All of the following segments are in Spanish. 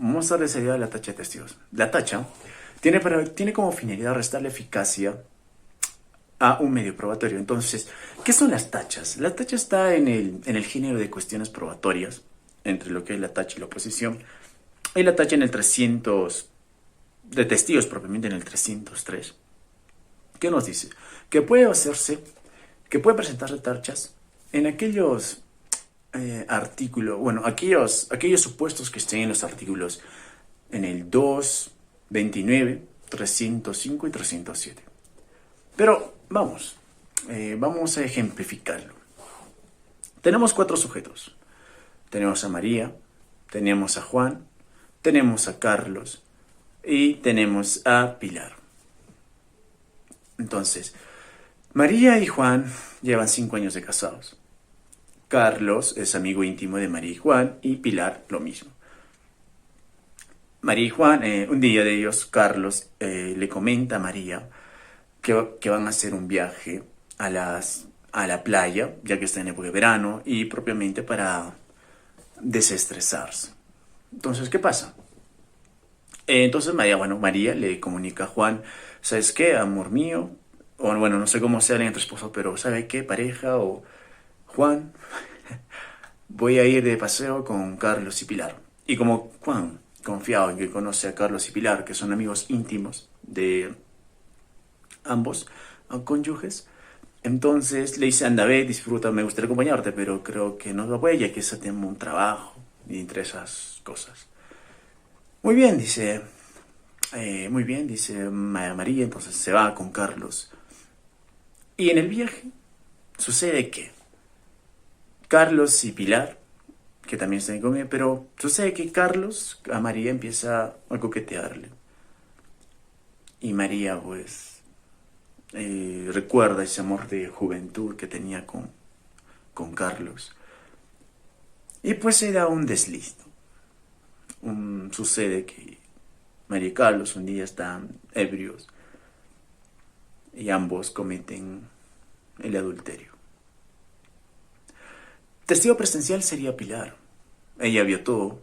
vamos a darle a la tacha de testigos. La tacha tiene como finalidad restarle eficacia a un medio probatorio. Entonces, ¿qué son las tachas? La tacha está en el género de cuestiones probatorias, entre lo que es la tacha y la oposición. Y la tacha en el 300 de testigos, propiamente en el 303. ¿Qué nos dice? Que puede hacerse, que puede presentarse tachas en aquellos artículos, bueno, aquellos supuestos que estén en los artículos en el 2, 29, 305 y 307. Pero vamos a ejemplificarlo. Tenemos 4 sujetos. Tenemos a María, tenemos a Juan, tenemos a Carlos y tenemos a Pilar. Entonces, María y Juan llevan 5 años de casados. Carlos es amigo íntimo de María y Juan y Pilar lo mismo. María y Juan, un día de ellos, Carlos le comenta a María que van a hacer un viaje a la playa, ya que está en época de verano, y propiamente para desestresarse. Entonces, ¿qué pasa? Entonces María le comunica a Juan, ¿sabes qué, amor mío? O bueno, no sé cómo sea entre esposos, pero ¿sabe qué, pareja? O Juan, voy a ir de paseo con Carlos y Pilar. Y como Juan, confiado en que conoce a Carlos y Pilar, que son amigos íntimos de ambos cónyuges, entonces le dice, anda, ve, disfruta, me gustaría acompañarte, pero creo que no lo voy, ya que ese tengo un trabajo y entre esas cosas. Muy bien, dice María, entonces se va con Carlos. Y en el viaje sucede que Carlos y Pilar, que también están conmigo, pero sucede que Carlos a María empieza a coquetearle. Y María, pues, recuerda ese amor de juventud que tenía con Carlos. Y pues se da un desliz. Sucede que María y Carlos un día están ebrios y ambos cometen el adulterio. Testigo presencial sería Pilar. Ella vio todo,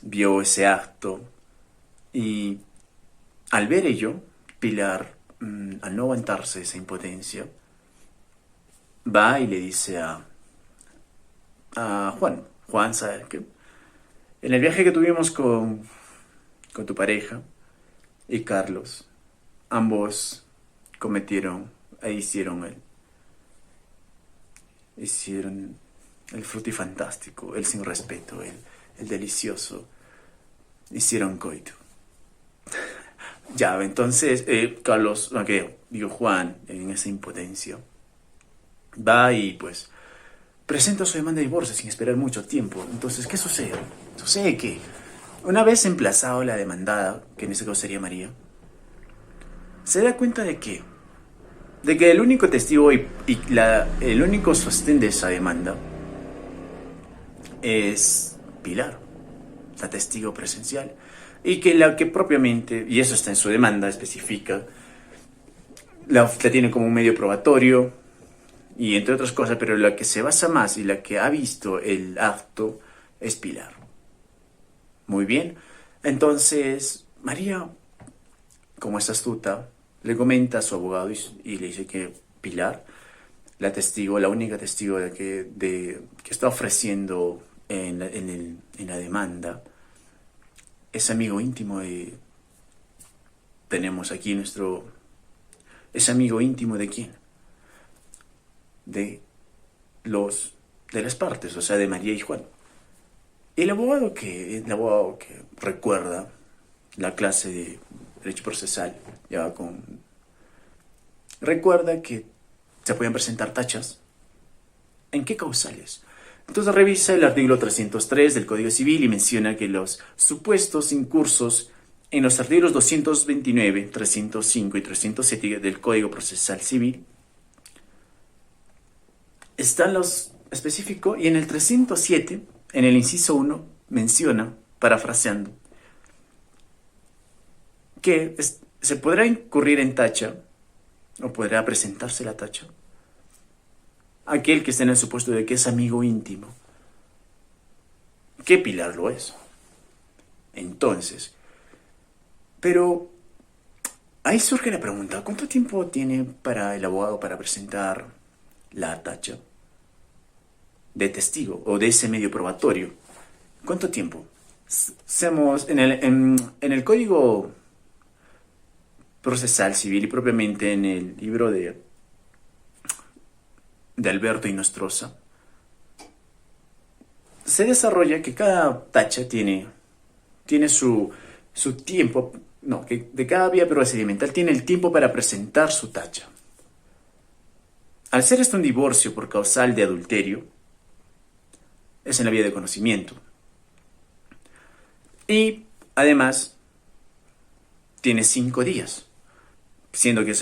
vio ese acto y al ver ello, Pilar, al no aguantarse esa impotencia, va y le dice a Juan, Juan, ¿sabes qué? En el viaje que tuvimos con tu pareja y Carlos, ambos cometieron, hicieron el frutifantástico, el sin respeto, el delicioso, hicieron coito. Ya, entonces Carlos, Juan, en esa impotencia, va y pues presenta su demanda de divorcio sin esperar mucho tiempo. Entonces, ¿qué sucede? Sucede que una vez emplazado la demandada, que en ese caso sería María, se da cuenta de que el único testigo y el único sostén de esa demanda es Pilar, la testigo presencial, y que la que propiamente, y eso está en su demanda, especifica, la tiene como un medio probatorio, y entre otras cosas, pero la que se basa más y la que ha visto el acto es Pilar. Muy bien, entonces María, como es astuta, le comenta a su abogado y le dice que Pilar, la única testigo que está ofreciendo en la demanda, es amigo íntimo de... Tenemos aquí ¿Es amigo íntimo de quién? De las partes, o sea, de María y Juan. El abogado que recuerda la clase de derecho procesal, recuerda que se pueden presentar tachas. ¿En qué causales? Entonces revisa el artículo 303 del Código Civil y menciona que los supuestos incursos en los artículos 229, 305 y 307 del Código Procesal Civil están los específicos, y en el 307, en el inciso 1, menciona, parafraseando, que se podrá incurrir en tacha, o podrá presentarse la tacha, aquel que esté en el supuesto de que es amigo íntimo. ¿Qué Pilar lo es? Entonces, pero ahí surge la pregunta, ¿cuánto tiempo tiene para el abogado para presentar la tacha de testigo o de ese medio probatorio? ¿Cuánto tiempo? Seamos en el Código Procesal Civil y propiamente en el libro de Alberto Inostroza, se desarrolla que cada tacha tiene su tiempo, no, que de cada vía procedimental tiene el tiempo para presentar su tacha. Al ser esto un divorcio por causal de adulterio, es en la vía de conocimiento. Y además, tiene 5 días, siendo que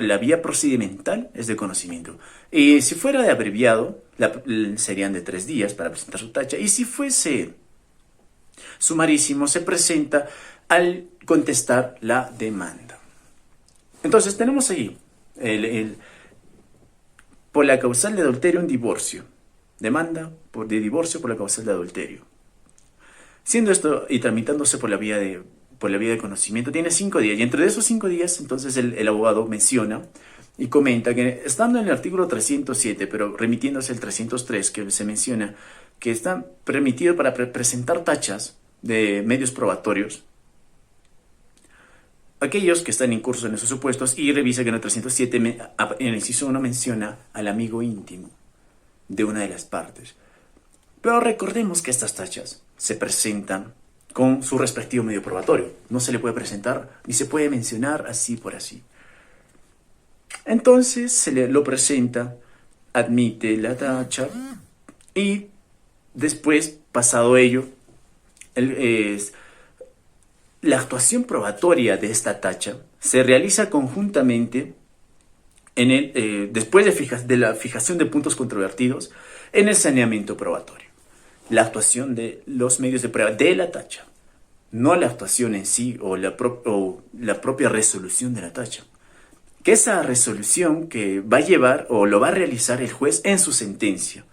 la vía procedimental es de conocimiento. Y si fuera de abreviado, serían de 3 días para presentar su tacha. Y si fuese sumarísimo, se presenta al contestar la demanda. Entonces tenemos ahí, por la causal de adulterio, un divorcio. Demanda de divorcio por la causal de adulterio. Siendo esto y tramitándose por la vía de conocimiento, tiene 5 días. Y entre esos 5 días, entonces el abogado menciona y comenta que estando en el artículo 307, pero remitiéndose al 303, que se menciona que está permitido para presentar tachas de medios probatorios, aquellos que están incursos en esos supuestos, y revisa que en el 307, en el inciso 1, menciona al amigo íntimo de una de las partes. Pero recordemos que estas tachas se presentan con su respectivo medio probatorio. No se le puede presentar ni se puede mencionar así por así. Entonces lo presenta, admite la tacha y después, pasado ello, la actuación probatoria de esta tacha se realiza conjuntamente después de la fijación de puntos controvertidos en el saneamiento probatorio. La actuación de los medios de prueba de la tacha, no la actuación en sí o la propia resolución de la tacha. Que esa resolución que va a llevar o lo va a realizar el juez en su sentencia,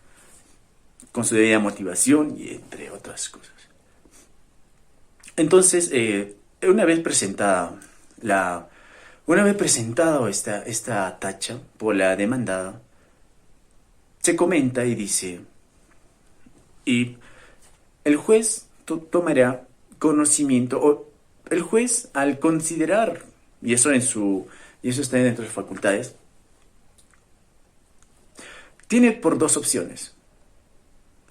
con su debida motivación y entre otras cosas. Entonces, una vez presentado esta tacha por la demandada, se comenta y dice, y el juez tomará conocimiento, o el juez al considerar, y eso está dentro de sus facultades, tiene por 2 opciones.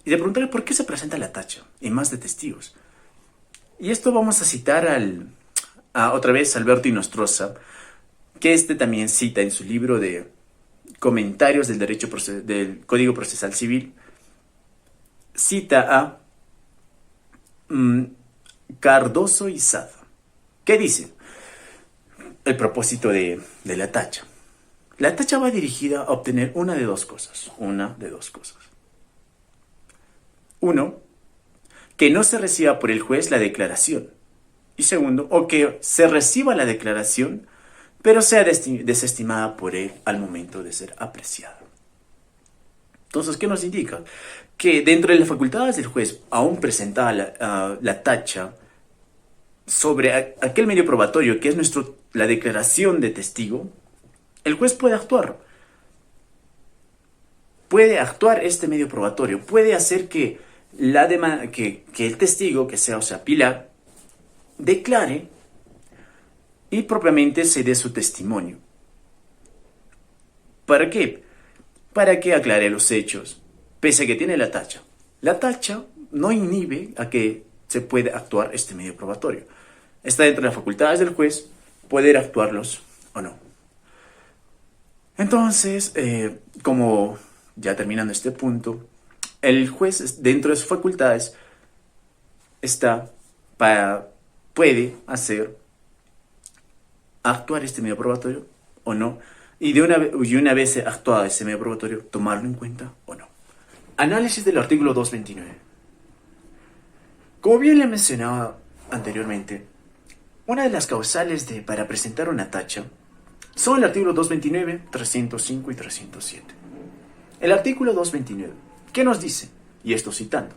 Y de preguntarle por qué se presenta la tacha, y más de testigos. Y esto vamos a citar otra vez Alberto Inostroza, que también cita en su libro de Comentarios del Código Procesal Civil, cita a Cardoso y Sad. ¿Qué dice? El propósito de la tacha. La tacha va dirigida a obtener una de dos cosas. Uno, que no se reciba por el juez la declaración. Y segundo, o que se reciba la declaración, pero sea desestimada por él al momento de ser apreciada. Entonces, ¿qué nos indica? Que dentro de las facultades del juez, aún presentada la tacha sobre aquel medio probatorio que es la declaración de testigo, el juez puede actuar. Puede actuar este medio probatorio, puede hacer que el testigo, que sea, Pilar, declare y propiamente se dé su testimonio. ¿Para qué? Para que aclare los hechos, pese a que tiene la tacha. La tacha no inhibe a que se pueda actuar este medio probatorio. Está dentro de las facultades del juez poder actuarlos o no. Entonces, como ya terminando este punto, el juez dentro de sus facultades puede hacer actuar este medio probatorio o no, y una vez actuado ese medio probatorio, tomarlo en cuenta o no. Análisis del artículo 229. Como bien le mencionaba anteriormente, una de las causales para presentar una tacha son el artículo 229, 305 y 307. El artículo 229, ¿qué nos dice? Y esto citando.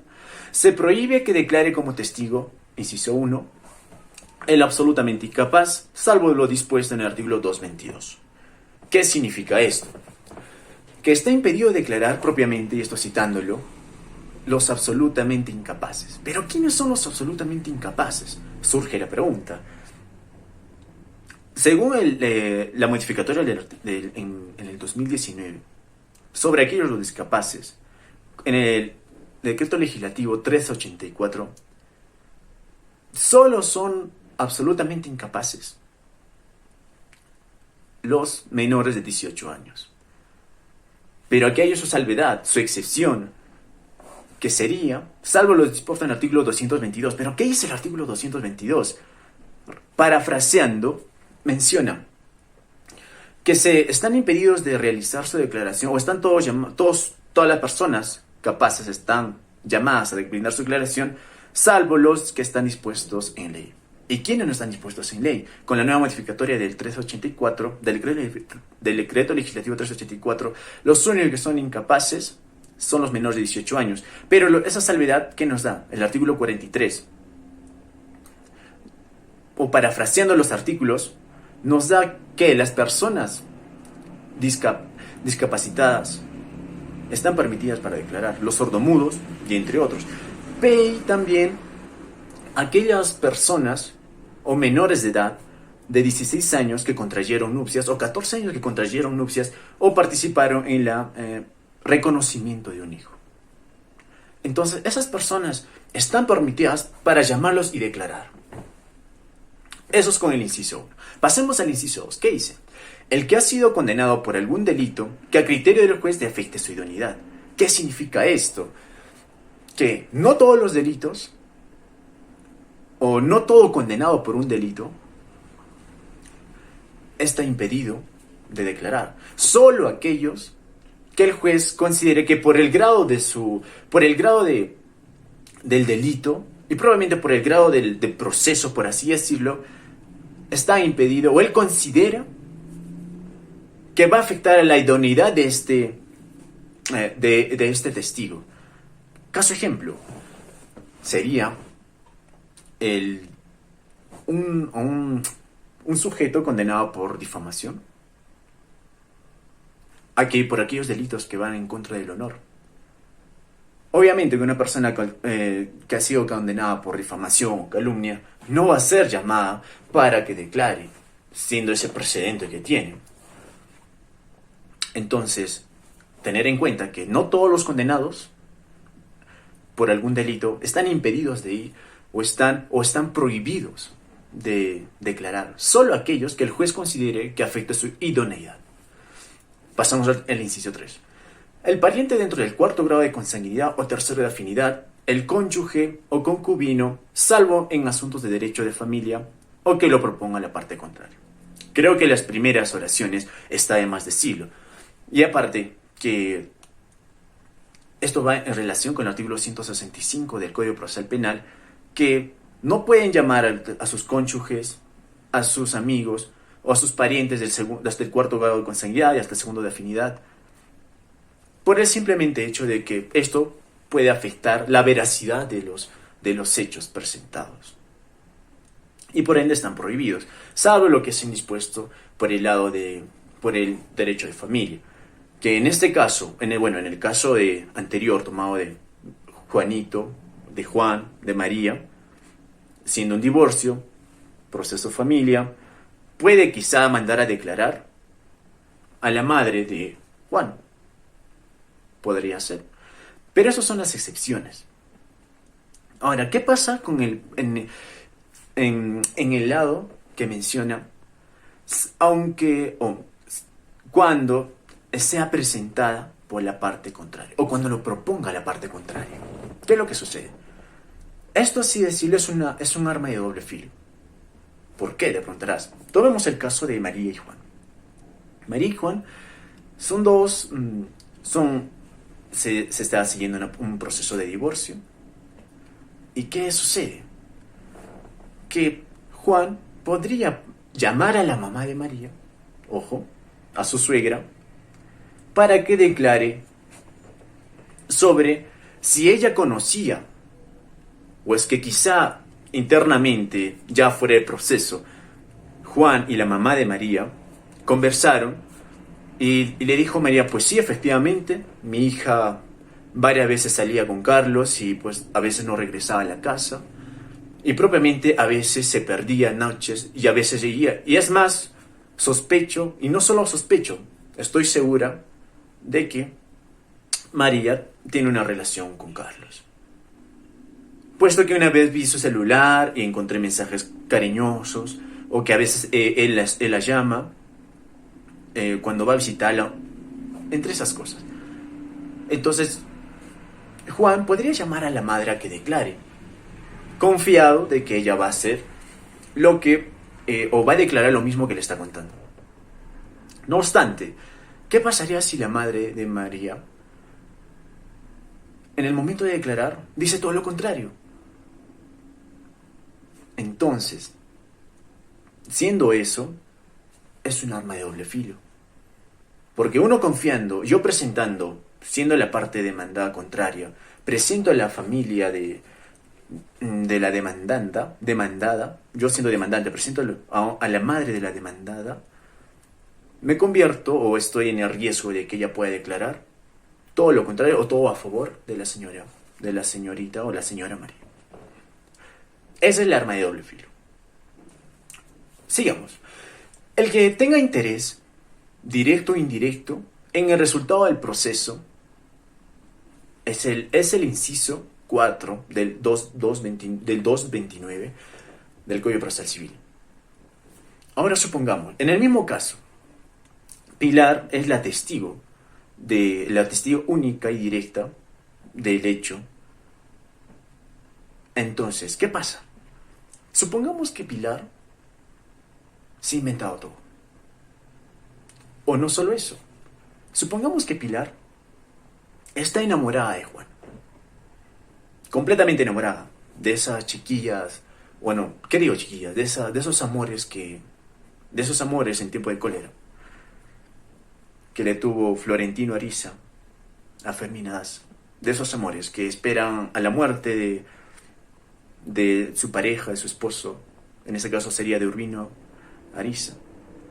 Se prohíbe que declare como testigo, inciso 1, el absolutamente incapaz, salvo lo dispuesto en el artículo 222. ¿Qué significa esto? Que está impedido declarar propiamente, y esto citándolo, los absolutamente incapaces. ¿Pero quiénes son los absolutamente incapaces? Surge la pregunta. Según la modificatoria en el 2019, sobre aquellos los discapaces, en el decreto legislativo 384, solo son absolutamente incapaces los menores de 18 años. Pero aquí hay su salvedad, su excepción, que sería, salvo lo dispuesto en el artículo 222. ¿Pero qué dice el artículo 222? Parafraseando, menciona que se están impedidos de realizar su declaración, o están todas las personas capaces están llamadas a brindar su declaración, salvo los que están dispuestos en ley. ¿Y quiénes no están dispuestos en ley? Con la nueva modificatoria del 384, del decreto legislativo 384, los únicos que son incapaces son los menores de 18 años. Pero esa salvedad, ¿qué nos da? El artículo 43. O parafraseando los artículos, nos da que las personas discapacitadas están permitidas para declarar, los sordomudos y entre otros. Pero también aquellas personas o menores de edad de 16 años que contrayeron nupcias o 14 años que contrayeron nupcias o participaron en la reconocimiento de un hijo. Entonces, esas personas están permitidas para llamarlos y declarar. Eso es con el inciso 1. Pasemos al inciso 2. ¿Qué dice? El que ha sido condenado por algún delito que a criterio del juez le afecte su idoneidad. ¿Qué significa esto? Que no todos los delitos, o no todo condenado por un delito, está impedido de declarar. Solo aquellos que el juez considere que por el grado del delito, y probablemente por el grado del proceso, por así decirlo, está impedido, o él considera que va a afectar a la idoneidad de este testigo. Caso ejemplo, sería un sujeto condenado por difamación, por aquellos delitos que van en contra del honor. Obviamente que una persona que ha sido condenada por difamación o calumnia no va a ser llamada para que declare, siendo ese precedente que tiene. Entonces, tener en cuenta que no todos los condenados por algún delito están impedidos de ir o están prohibidos de declarar. Solo aquellos que el juez considere que afecta su idoneidad. Pasamos al inciso 3. El pariente dentro del cuarto grado de consanguinidad o tercero de afinidad, el cónyuge o concubino, salvo en asuntos de derecho de familia o que lo proponga la parte contraria. Creo que las primeras oraciones está de más decirlo. Y aparte que esto va en relación con el artículo 165 del Código Procesal Penal, que no pueden llamar a sus cónyuges, a sus amigos o a sus parientes hasta el cuarto grado de consanguinidad y hasta el segundo de afinidad, por el simplemente hecho de que esto puede afectar la veracidad de los hechos presentados. Y por ende están prohibidos, salvo lo que es indispuesto por el derecho de familia. Que en este caso, en el caso anterior tomado de Juanito, de Juan, de María, siendo un divorcio, proceso familia, puede quizá mandar a declarar a la madre de Juan. Podría ser. Pero esas son las excepciones. Ahora, ¿qué pasa con en el lado que menciona cuando sea presentada por la parte contraria o cuando lo proponga la parte contraria? ¿Qué es lo que sucede? Esto, así decirlo, es un arma de doble filo. ¿Por qué? Te preguntarás. Tomemos el caso de María y Juan. María y Juan se está siguiendo un proceso de divorcio. ¿Y qué sucede? Que Juan podría llamar a la mamá de María, ojo, a su suegra, para que declare sobre si ella conocía o es que quizá internamente, ya fuera del proceso, Juan y la mamá de María conversaron y le dijo María, pues sí, efectivamente, mi hija varias veces salía con Carlos y pues a veces no regresaba a la casa. Y propiamente a veces se perdía noches y a veces seguía. Y es más, sospecho, y no solo sospecho, estoy segura de que María tiene una relación con Carlos. Puesto que una vez vi su celular y encontré mensajes cariñosos, o que a veces él la llama cuando va a visitarla, entre esas cosas. Entonces, Juan podría llamar a la madre a que declare, confiado de que ella va a hacer lo que, o va a declarar lo mismo que le está contando. No obstante, ¿qué pasaría si la madre de María, en el momento de declarar, dice todo lo contrario? Entonces, siendo eso, es un arma de doble filo. Porque uno confiando, yo presentando, siendo la parte demandada contraria, presento a la familia de la demandada, yo siendo demandante, presento a la madre de la demandada, me convierto o estoy en el riesgo de que ella pueda declarar todo lo contrario o todo a favor de la señora, de la señorita o la señora María. Esa es el arma de doble filo. Sigamos. El que tenga interés, directo o indirecto, en el resultado del proceso, es el inciso 4 del 229 del Código Procesal Civil. Ahora supongamos, en el mismo caso, Pilar es la testigo única y directa del hecho. Entonces, ¿qué pasa? Supongamos que Pilar se ha inventado todo. O no solo eso. Supongamos que Pilar está enamorada de Juan. Completamente enamorada de esas chiquillas, bueno, ¿qué digo chiquillas? De esos amores en tiempo de cólera que le tuvo Florentino Ariza a Fermina Daza. De esos amores que esperan a la muerte de su pareja, de su esposo, en ese caso sería de Urbino Ariza,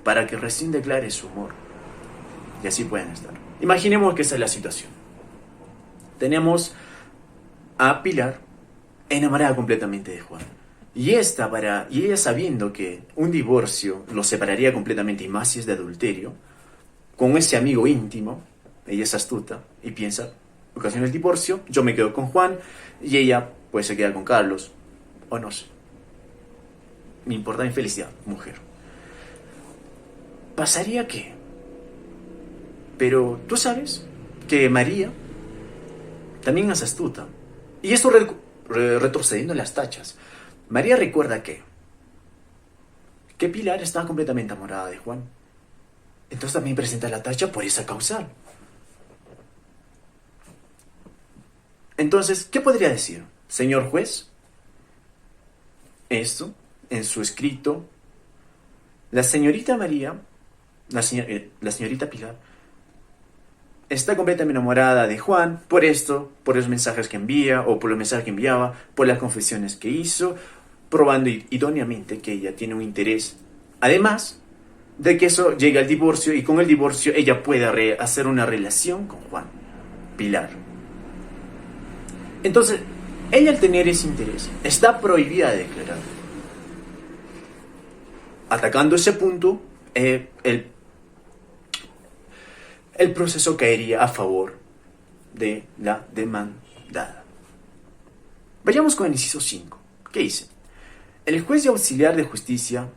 para que recién declare su amor y así pueden estar. Imaginemos que esa es la situación. Tenemos a Pilar enamorada completamente de Juan. Y ella sabiendo que un divorcio lo separaría completamente, y más si es de adulterio, con ese amigo íntimo, ella es astuta y piensa, ocasiona el divorcio, yo me quedo con Juan y ella pues se queda con Carlos, o no sé. Me importa mi felicidad, mujer. ¿Pasaría qué? Pero tú sabes que María también es astuta. Y esto retrocediendo en las tachas. María recuerda que Pilar estaba completamente enamorada de Juan. Entonces también presenta la tacha por esa causal. Entonces, ¿qué podría decir? Señor juez, esto, en su escrito, la señorita María, la señorita Pilar, está completamente enamorada de Juan por esto, por los mensajes que envía o por los mensajes que enviaba, por las confesiones que hizo, probando idóneamente que ella tiene un interés. Además de que eso llegue al divorcio y con el divorcio ella pueda hacer una relación con Juan, Pilar. Entonces, ella al tener ese interés está prohibida de declarar. Atacando ese punto, el proceso caería a favor de la demandada. Vayamos con el inciso 5. ¿Qué dice? El juez y auxiliar de justicia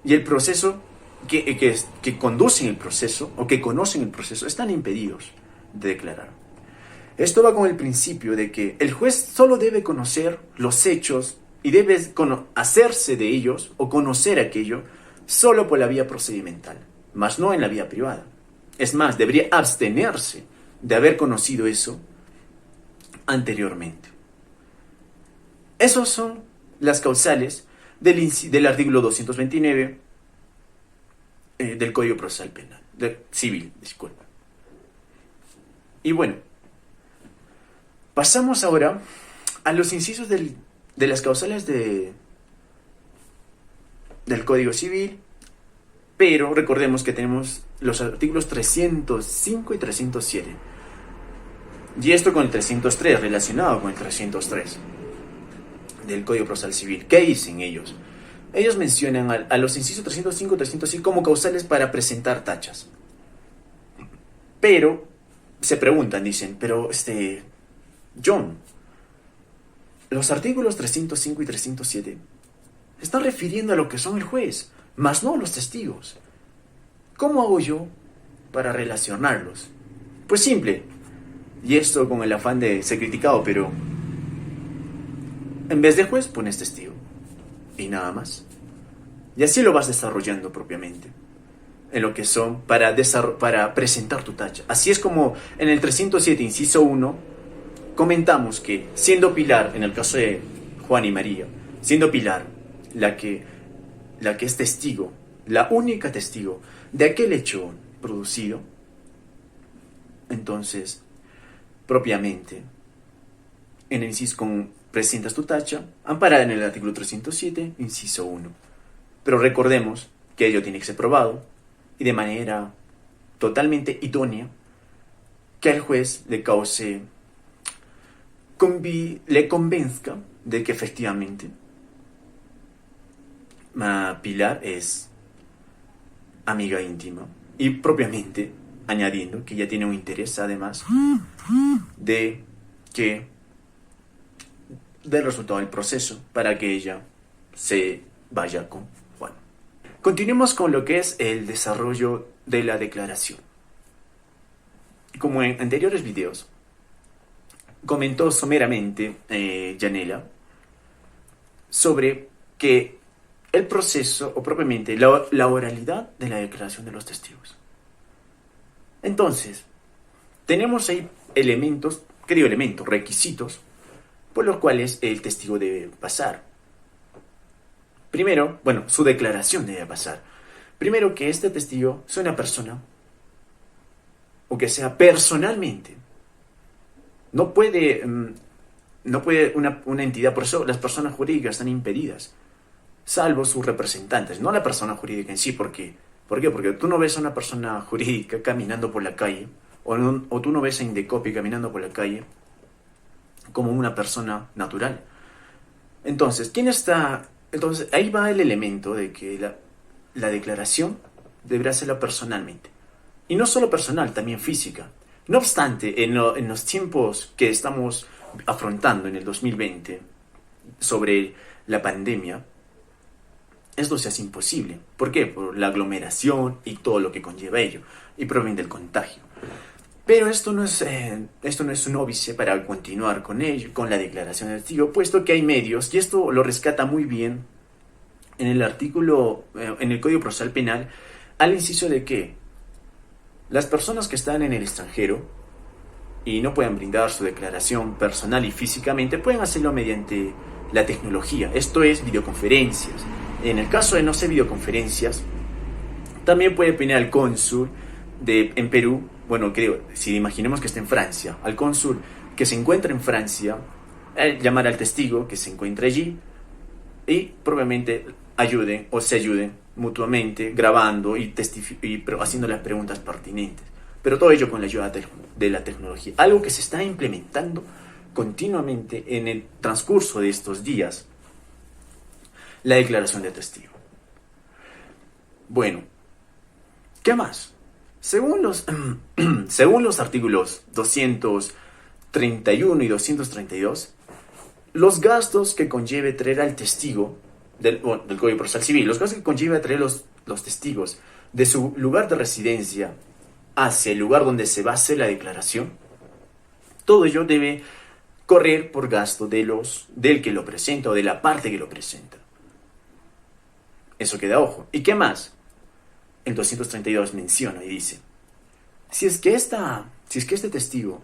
y el proceso que conducen el proceso o que conocen el proceso están impedidos de declarar. Esto va con el principio de que el juez solo debe conocer los hechos y debe hacerse de ellos o conocer aquello solo por la vía procedimental, mas no en la vía privada. Es más, debería abstenerse de haber conocido eso anteriormente. Esos son las causales del artículo 229 del Código Procesal Penal, Civil, disculpa. Y bueno, pasamos ahora a los incisos de las causales del Código Civil, pero recordemos que tenemos los artículos 305 y 307. Y esto con el 303, relacionado con el 303 del Código Procesal Civil. ¿Qué dicen ellos? Ellos mencionan a los incisos 305 y 306 como causales para presentar tachas. Pero se preguntan, dicen, pero John, los artículos 305 y 307 están refiriendo a lo que son el juez, más no a los testigos. ¿Cómo hago yo para relacionarlos? Pues simple, y esto con el afán de ser criticado, pero en vez de juez pones testigo, y nada más. Y así lo vas desarrollando propiamente, en lo que son para presentar tu tacha. Así es como en el 307, inciso 1, comentamos que siendo Pilar, en el caso de Juan y María, siendo Pilar la que es testigo, la única testigo de aquel hecho producido, entonces, propiamente, en el inciso presentas tu tacha, amparada en el artículo 307, inciso 1. Pero recordemos que ello tiene que ser probado y de manera totalmente idónea que al juez le convenzca de que efectivamente Pilar es amiga íntima y propiamente añadiendo que ella tiene un interés además del resultado del proceso para que ella se vaya con Juan. Continuemos con lo que es el desarrollo de la declaración. Como en anteriores videos comentó someramente Yanela sobre que el proceso, o propiamente la oralidad de la declaración de los testigos. Entonces, tenemos ahí requisitos, por los cuales el testigo debe pasar. Primero, su declaración debe pasar. Primero, que este testigo sea una persona, o que sea personalmente. No puede una entidad, por eso las personas jurídicas están impedidas, salvo sus representantes, no la persona jurídica en sí. ¿Por qué? Porque tú no ves a una persona jurídica caminando por la calle, o tú no ves a Indecopi caminando por la calle como una persona natural. Entonces, Entonces, ahí va el elemento de que la declaración deberá hacerla personalmente. Y no solo personal, también física. No obstante, en los tiempos que estamos afrontando en el 2020 sobre la pandemia, esto se hace imposible. ¿Por qué? Por la aglomeración y todo lo que conlleva ello, y proviene del contagio. Pero esto no es un óbice para continuar con ello, con la declaración del testigo, puesto que hay medios, y esto lo rescata muy bien en el artículo, en el Código Procesal Penal, al inciso de que las personas que están en el extranjero y no pueden brindar su declaración personal y físicamente, pueden hacerlo mediante la tecnología, esto es videoconferencias. En el caso de no ser videoconferencias, también puede pedir al cónsul en Perú, si imaginemos que está en Francia, al cónsul que se encuentra en Francia, llamar al testigo que se encuentra allí y probablemente se ayuden mutuamente grabando y haciendo las preguntas pertinentes. Pero todo ello con la ayuda de la tecnología, algo que se está implementando continuamente en el transcurso de estos días, la declaración de testigo. Bueno, ¿qué más? Según los artículos 231 y 232, los gastos que conlleve traer al testigo del Código Procesal Civil, los gastos que conlleve traer los testigos de su lugar de residencia hacia el lugar donde se va a hacer la declaración, todo ello debe correr por gasto del que lo presenta o de la parte que lo presenta. Eso queda ojo. ¿Y qué más? El 232 menciona y dice: si es que este testigo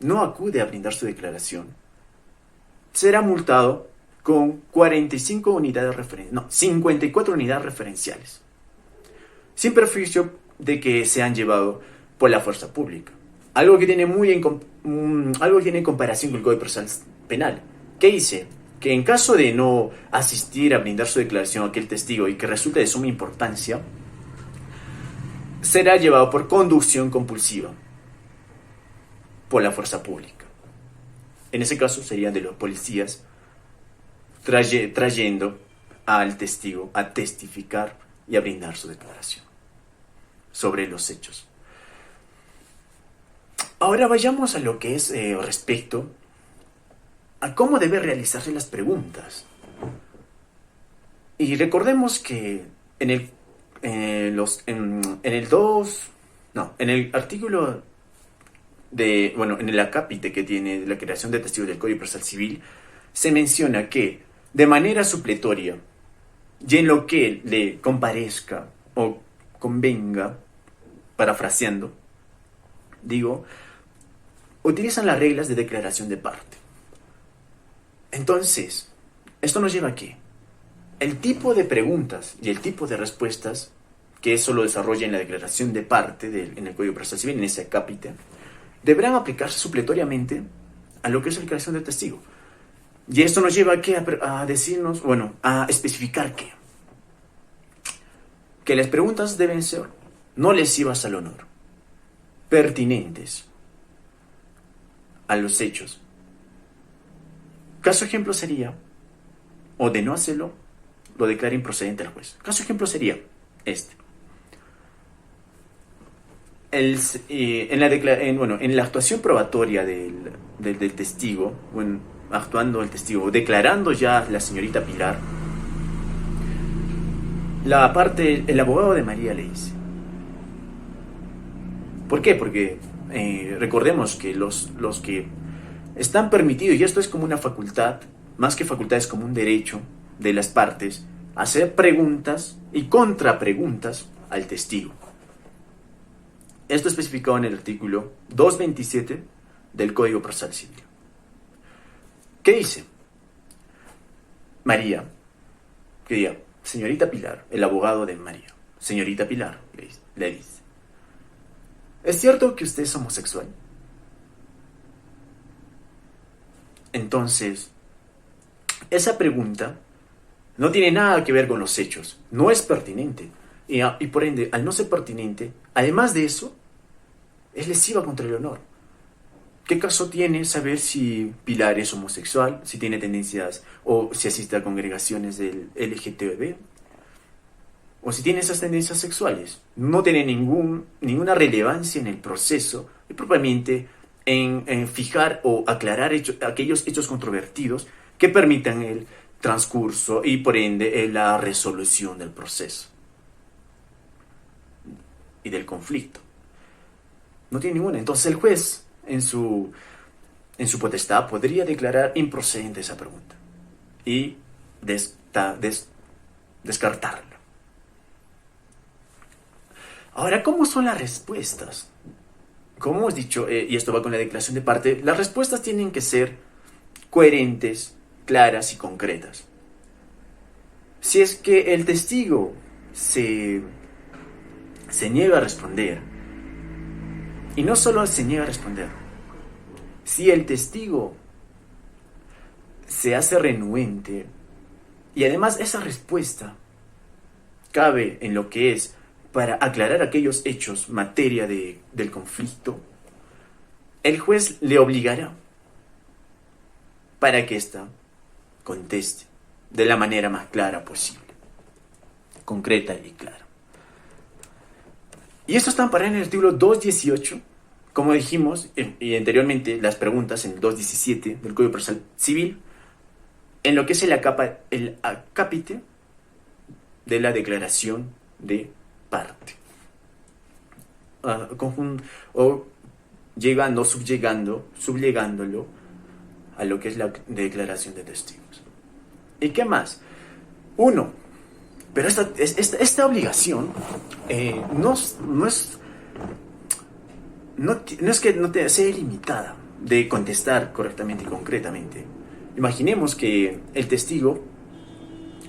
no acude a brindar su declaración, será multado con 54 unidades referenciales, sin perjuicio de que sean llevados por la fuerza pública. Algo que tiene en comparación con el Código Procesal penal. ¿Qué dice? Que en caso de no asistir a brindar su declaración a aquel testigo y que resulte de suma importancia, será llevado por conducción compulsiva por la fuerza pública. En ese caso serían de los policías trayendo al testigo a testificar y a brindar su declaración sobre los hechos. Ahora vayamos a lo que es respecto a cómo debe realizarse las preguntas. Y recordemos que en el artículo en el acápite que tiene la creación de testigos del Código Procesal Civil, se menciona que de manera supletoria y en lo que le comparezca o convenga, parafraseando, utilizan las reglas de declaración de parte. Entonces, esto nos lleva a que el tipo de preguntas y el tipo de respuestas, que eso lo desarrolla en la declaración de parte en el Código Procesal Civil, en ese acápite, deberán aplicarse supletoriamente a lo que es la declaración del testigo. Y esto nos lleva a decirnos, a especificar que las preguntas deben ser no lesivas al honor, pertinentes a los hechos. Caso ejemplo sería, o de no hacerlo, lo declara improcedente al juez. Caso ejemplo sería este. En la actuación probatoria del testigo, actuando el testigo, declarando ya la señorita Pilar, el abogado de María le dice. ¿Por qué? Porque recordemos que los que están permitidos, y esto es como una facultad, más que facultad es como un derecho de las partes, hacer preguntas y contrapreguntas al testigo. Esto es especificado en el artículo 227 del Código Procesal Civil. ¿Qué dice? María, que diga, señorita Pilar, el abogado de María, señorita Pilar, le dice, ¿es cierto que usted es homosexual? Entonces, esa pregunta no tiene nada que ver con los hechos, no es pertinente. Y por ende, al no ser pertinente, además de eso, es lesiva contra el honor. ¿Qué caso tiene saber si Pilar es homosexual, si tiene tendencias o si asiste a congregaciones del LGTB? O si tiene esas tendencias sexuales. No tiene ninguna relevancia en el proceso y propiamente en fijar o aclarar aquellos hechos controvertidos que permitan el transcurso y por ende la resolución del proceso y del conflicto. No tiene ninguna. Entonces el juez, en su potestad, podría declarar improcedente esa pregunta y descartarla. Ahora, ¿cómo son las respuestas? Como hemos dicho, y esto va con la declaración de parte, las respuestas tienen que ser coherentes, claras y concretas. Si es que el testigo se niega a responder, y no solo se niega a responder, si el testigo se hace renuente, y además esa respuesta cabe en lo que es para aclarar aquellos hechos, materia del conflicto, el juez le obligará para que ésta conteste de la manera más clara posible, concreta y clara. Y esto está amparado en el artículo 218, como dijimos, y anteriormente las preguntas en el 217 del Código Procesal Civil, en lo que es el acápite de la declaración de parte. Sublegándolo a lo que es la declaración de testigos. ¿Y qué más? Pero esta obligación no es que no te sea limitada de contestar correctamente y concretamente. Imaginemos que el testigo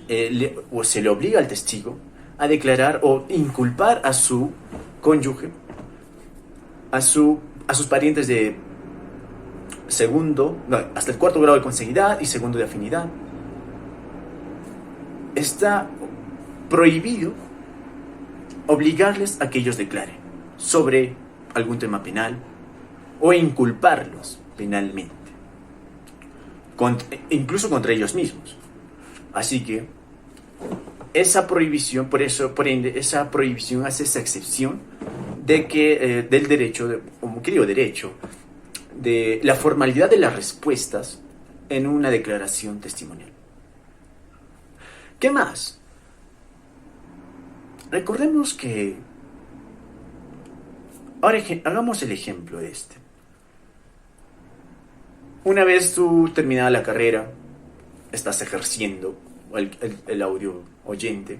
se le obliga al testigo a declarar o inculpar a su cónyuge, a sus parientes segundo, no, hasta el cuarto grado de conseguidad y segundo de afinidad. Está prohibido obligarles a que ellos declaren sobre algún tema penal o inculparlos penalmente, incluso contra ellos mismos. Así que esa prohibición, por ende, esa prohibición hace esa excepción de que del derecho, como que digo derecho, de la formalidad de las respuestas en una declaración testimonial. ¿Qué más? Recordemos que, ahora hagamos el ejemplo de este. Una vez tú terminada la carrera, estás ejerciendo, el audio oyente,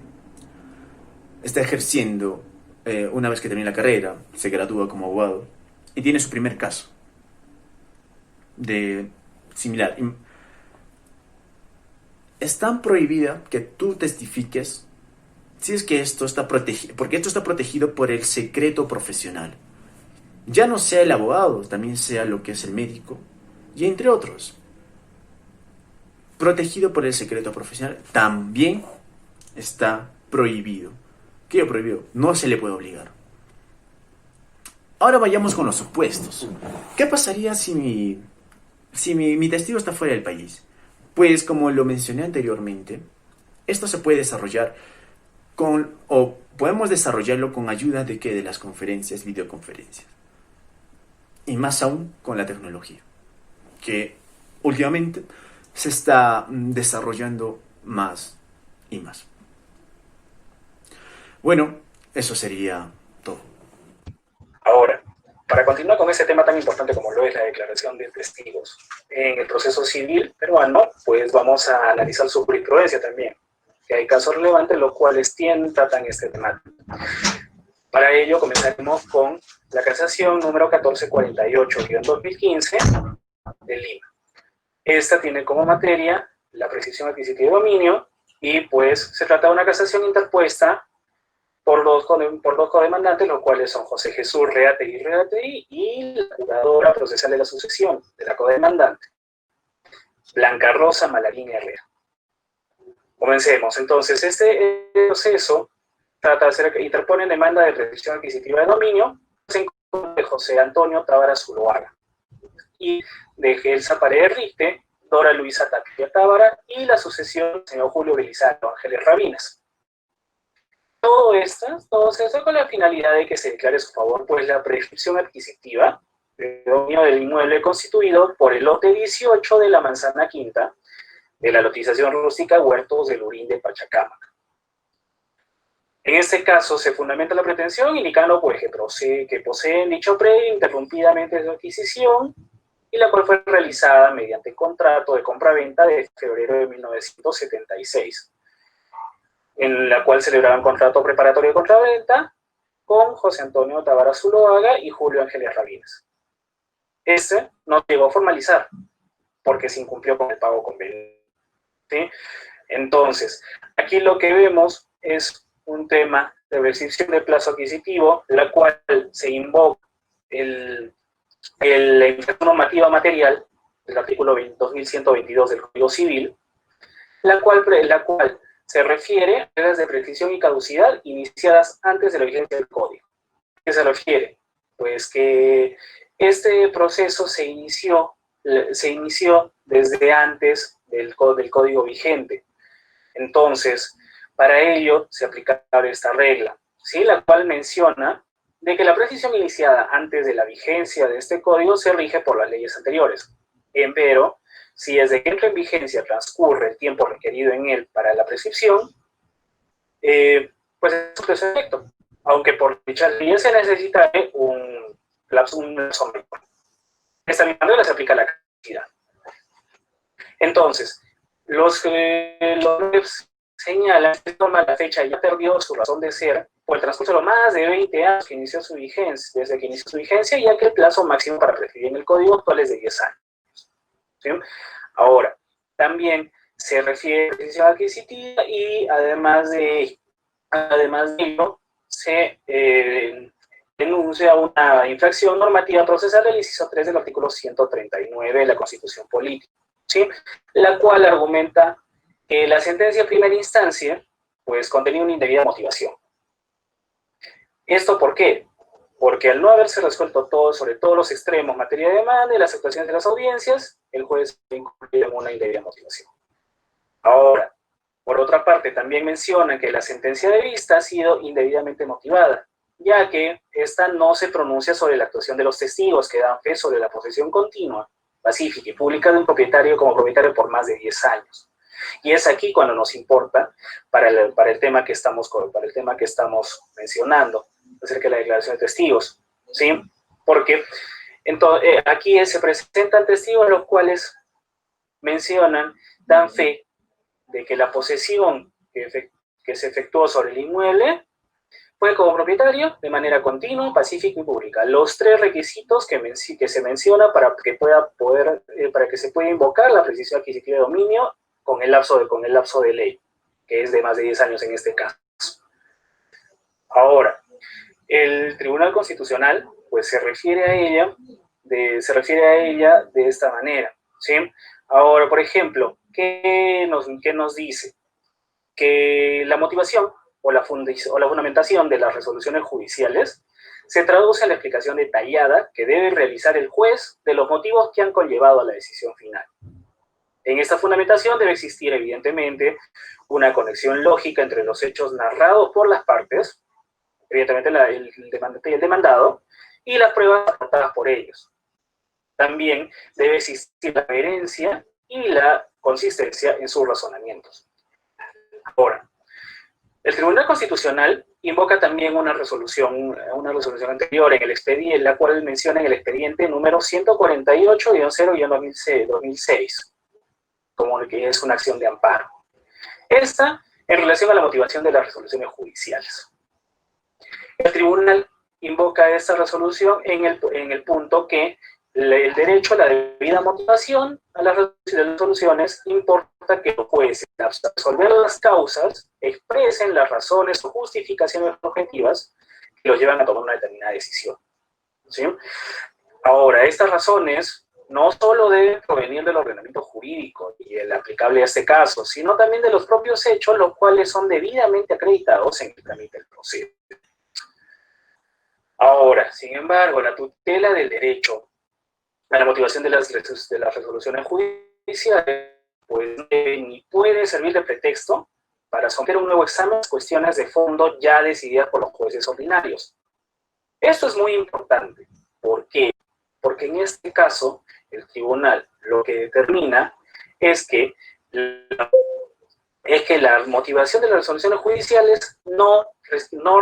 está ejerciendo, una vez que termina la carrera, se gradúa como abogado, y tiene su primer caso de similar. Es tan prohibida que tú testifiques si es que esto está protegido, porque esto está protegido por el secreto profesional. Ya no sea el abogado, también sea lo que es el médico, y entre otros. Protegido por el secreto profesional, también está prohibido. ¿Qué es prohibido? No se le puede obligar. Ahora vayamos con los supuestos. ¿Qué pasaría si mi testigo está fuera del país? Pues como lo mencioné anteriormente, esto se puede desarrollar o podemos desarrollarlo con ayuda de qué, de las conferencias, videoconferencias. Y más aún con la tecnología, que últimamente se está desarrollando más y más. Bueno, eso sería todo. Ahora, para continuar con ese tema tan importante como lo es la declaración de testigos en el proceso civil peruano, pues vamos a analizar su jurisprudencia también, que hay casos relevantes los cuales tratan este tema. Para ello comenzaremos con la casación número 1448-2015 de Lima. Esta tiene como materia la prescripción adquisitiva de dominio y pues se trata de una casación interpuesta por dos codemandantes, los cuales son José Jesús Reategui y la curadora procesal de la sucesión de la codemandante, Blanca Rosa Malaguín Herrera. Comencemos. Entonces, este proceso trata de interpone demanda de prescripción adquisitiva de dominio en contra de José Antonio Tábara Zuloaga y de Elsa Paredes Rite, Dora Luisa Tapia Tábara y la sucesión del señor Julio Belisario Ángeles Rabinas. Todo esto con la finalidad de que se declare a su favor pues la prescripción adquisitiva de dominio del inmueble constituido por el lote 18 de la Manzana Quinta de la lotización rústica Huertos del Urín de Pachacámac. En este caso se fundamenta la pretensión indicando pues, que poseen dicho predio interrumpidamente su adquisición y la cual fue realizada mediante contrato de compra-venta de febrero de 1976. En la cual celebraban contrato preparatorio de compraventa con José Antonio Tábara Zuloaga y Julio Ángeles Rabinas. Este no llegó a formalizar porque se incumplió con el pago conveniente. ¿Sí? Entonces, aquí lo que vemos es un tema de restricción de plazo adquisitivo, la cual se invoca la infracción normativa material del artículo 2122 del Código Civil, la cual se refiere a reglas de prescripción y caducidad iniciadas antes de la vigencia del Código. ¿Qué se refiere? Pues que este proceso se inició desde antes del Código vigente. Entonces, para ello se aplicaba esta regla, ¿sí? La cual menciona de que la prescripción iniciada antes de la vigencia de este Código se rige por las leyes anteriores. Empero, si desde que entra en vigencia transcurre el tiempo requerido en él para la prescripción, pues es un efecto, aunque por dicha ley se necesita un lapso menor. Esta misma regla se aplica a la cantidad. Entonces, los señalan que la fecha ya perdió su razón de ser por el transcurso de los más de 20 años que inició su vigencia, desde que inició su vigencia, ya que el plazo máximo para prescribir en el Código actual es de 10 años. ¿Sí? Ahora, también se refiere a la prescripción adquisitiva y además de ello, denuncia una infracción normativa procesal del inciso 3 del artículo 139 de la Constitución Política, ¿sí? La cual argumenta que la sentencia de primera instancia pues contenía una indebida motivación. ¿Esto por qué? Porque al no haberse resuelto todo, sobre todos los extremos en materia de demanda y las actuaciones de las audiencias, el juez incurrió en una indebida motivación. Ahora, por otra parte, también menciona que la sentencia de vista ha sido indebidamente motivada, ya que esta no se pronuncia sobre la actuación de los testigos que dan fe sobre la posesión continua, pacífica y pública de un propietario como propietario por más de 10 años. Y es aquí cuando nos importa para el tema que estamos mencionando acerca de la declaración de testigos, ¿sí? Porque aquí se presentan testigos los cuales dan fe de que la posesión que se efectuó sobre el inmueble fue como propietario de manera continua, pacífica y pública. Los 3 requisitos que se menciona para que se pueda invocar la precisión adquisitiva de dominio con el lapso de ley, que es de más de 10 años en este caso. Ahora, el Tribunal Constitucional pues se refiere a ella de esta manera, ¿sí? Ahora, por ejemplo, ¿qué nos dice? Que la motivación o la fundamentación de las resoluciones judiciales se traduce en la explicación detallada que debe realizar el juez de los motivos que han conllevado a la decisión final. En esta fundamentación debe existir, evidentemente, una conexión lógica entre los hechos narrados por las partes, evidentemente el demandante y el demandado, y las pruebas aportadas por ellos. También debe existir la coherencia y la consistencia en sus razonamientos. Ahora, el Tribunal Constitucional invoca también una resolución anterior en el expediente, la cual menciona en el expediente número 148-0-2006, como que es una acción de amparo. Esta en relación a la motivación de las resoluciones judiciales. El tribunal invoca esta resolución en el punto que el derecho a la debida motivación a las resoluciones importa que los jueces, al resolver las causas, expresen las razones o justificaciones objetivas que los llevan a tomar una determinada decisión, ¿sí? Ahora, estas razones no solo deben provenir del ordenamiento jurídico y el aplicable a este caso, sino también de los propios hechos, los cuales son debidamente acreditados en el trámite del proceso. Ahora, sin embargo, la tutela del derecho a la motivación de las resoluciones judiciales pues, ni puede servir de pretexto para someter un nuevo examen de cuestiones de fondo ya decididas por los jueces ordinarios. Esto es muy importante. ¿Por qué? Porque en este caso, el tribunal lo que determina es que la motivación de las resoluciones judiciales no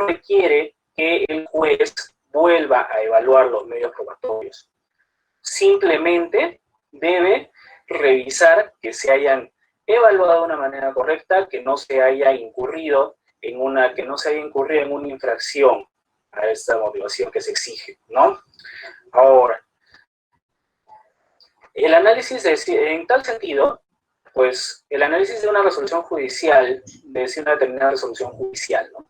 requiere que el juez vuelva a evaluar los medios probatorios. Simplemente debe revisar que se hayan evaluado de una manera correcta, que no se haya incurrido en una infracción a esta motivación que se exige, ¿no? Ahora, el análisis en tal sentido, pues el análisis de una resolución judicial, de decir una determinada resolución judicial, ¿no?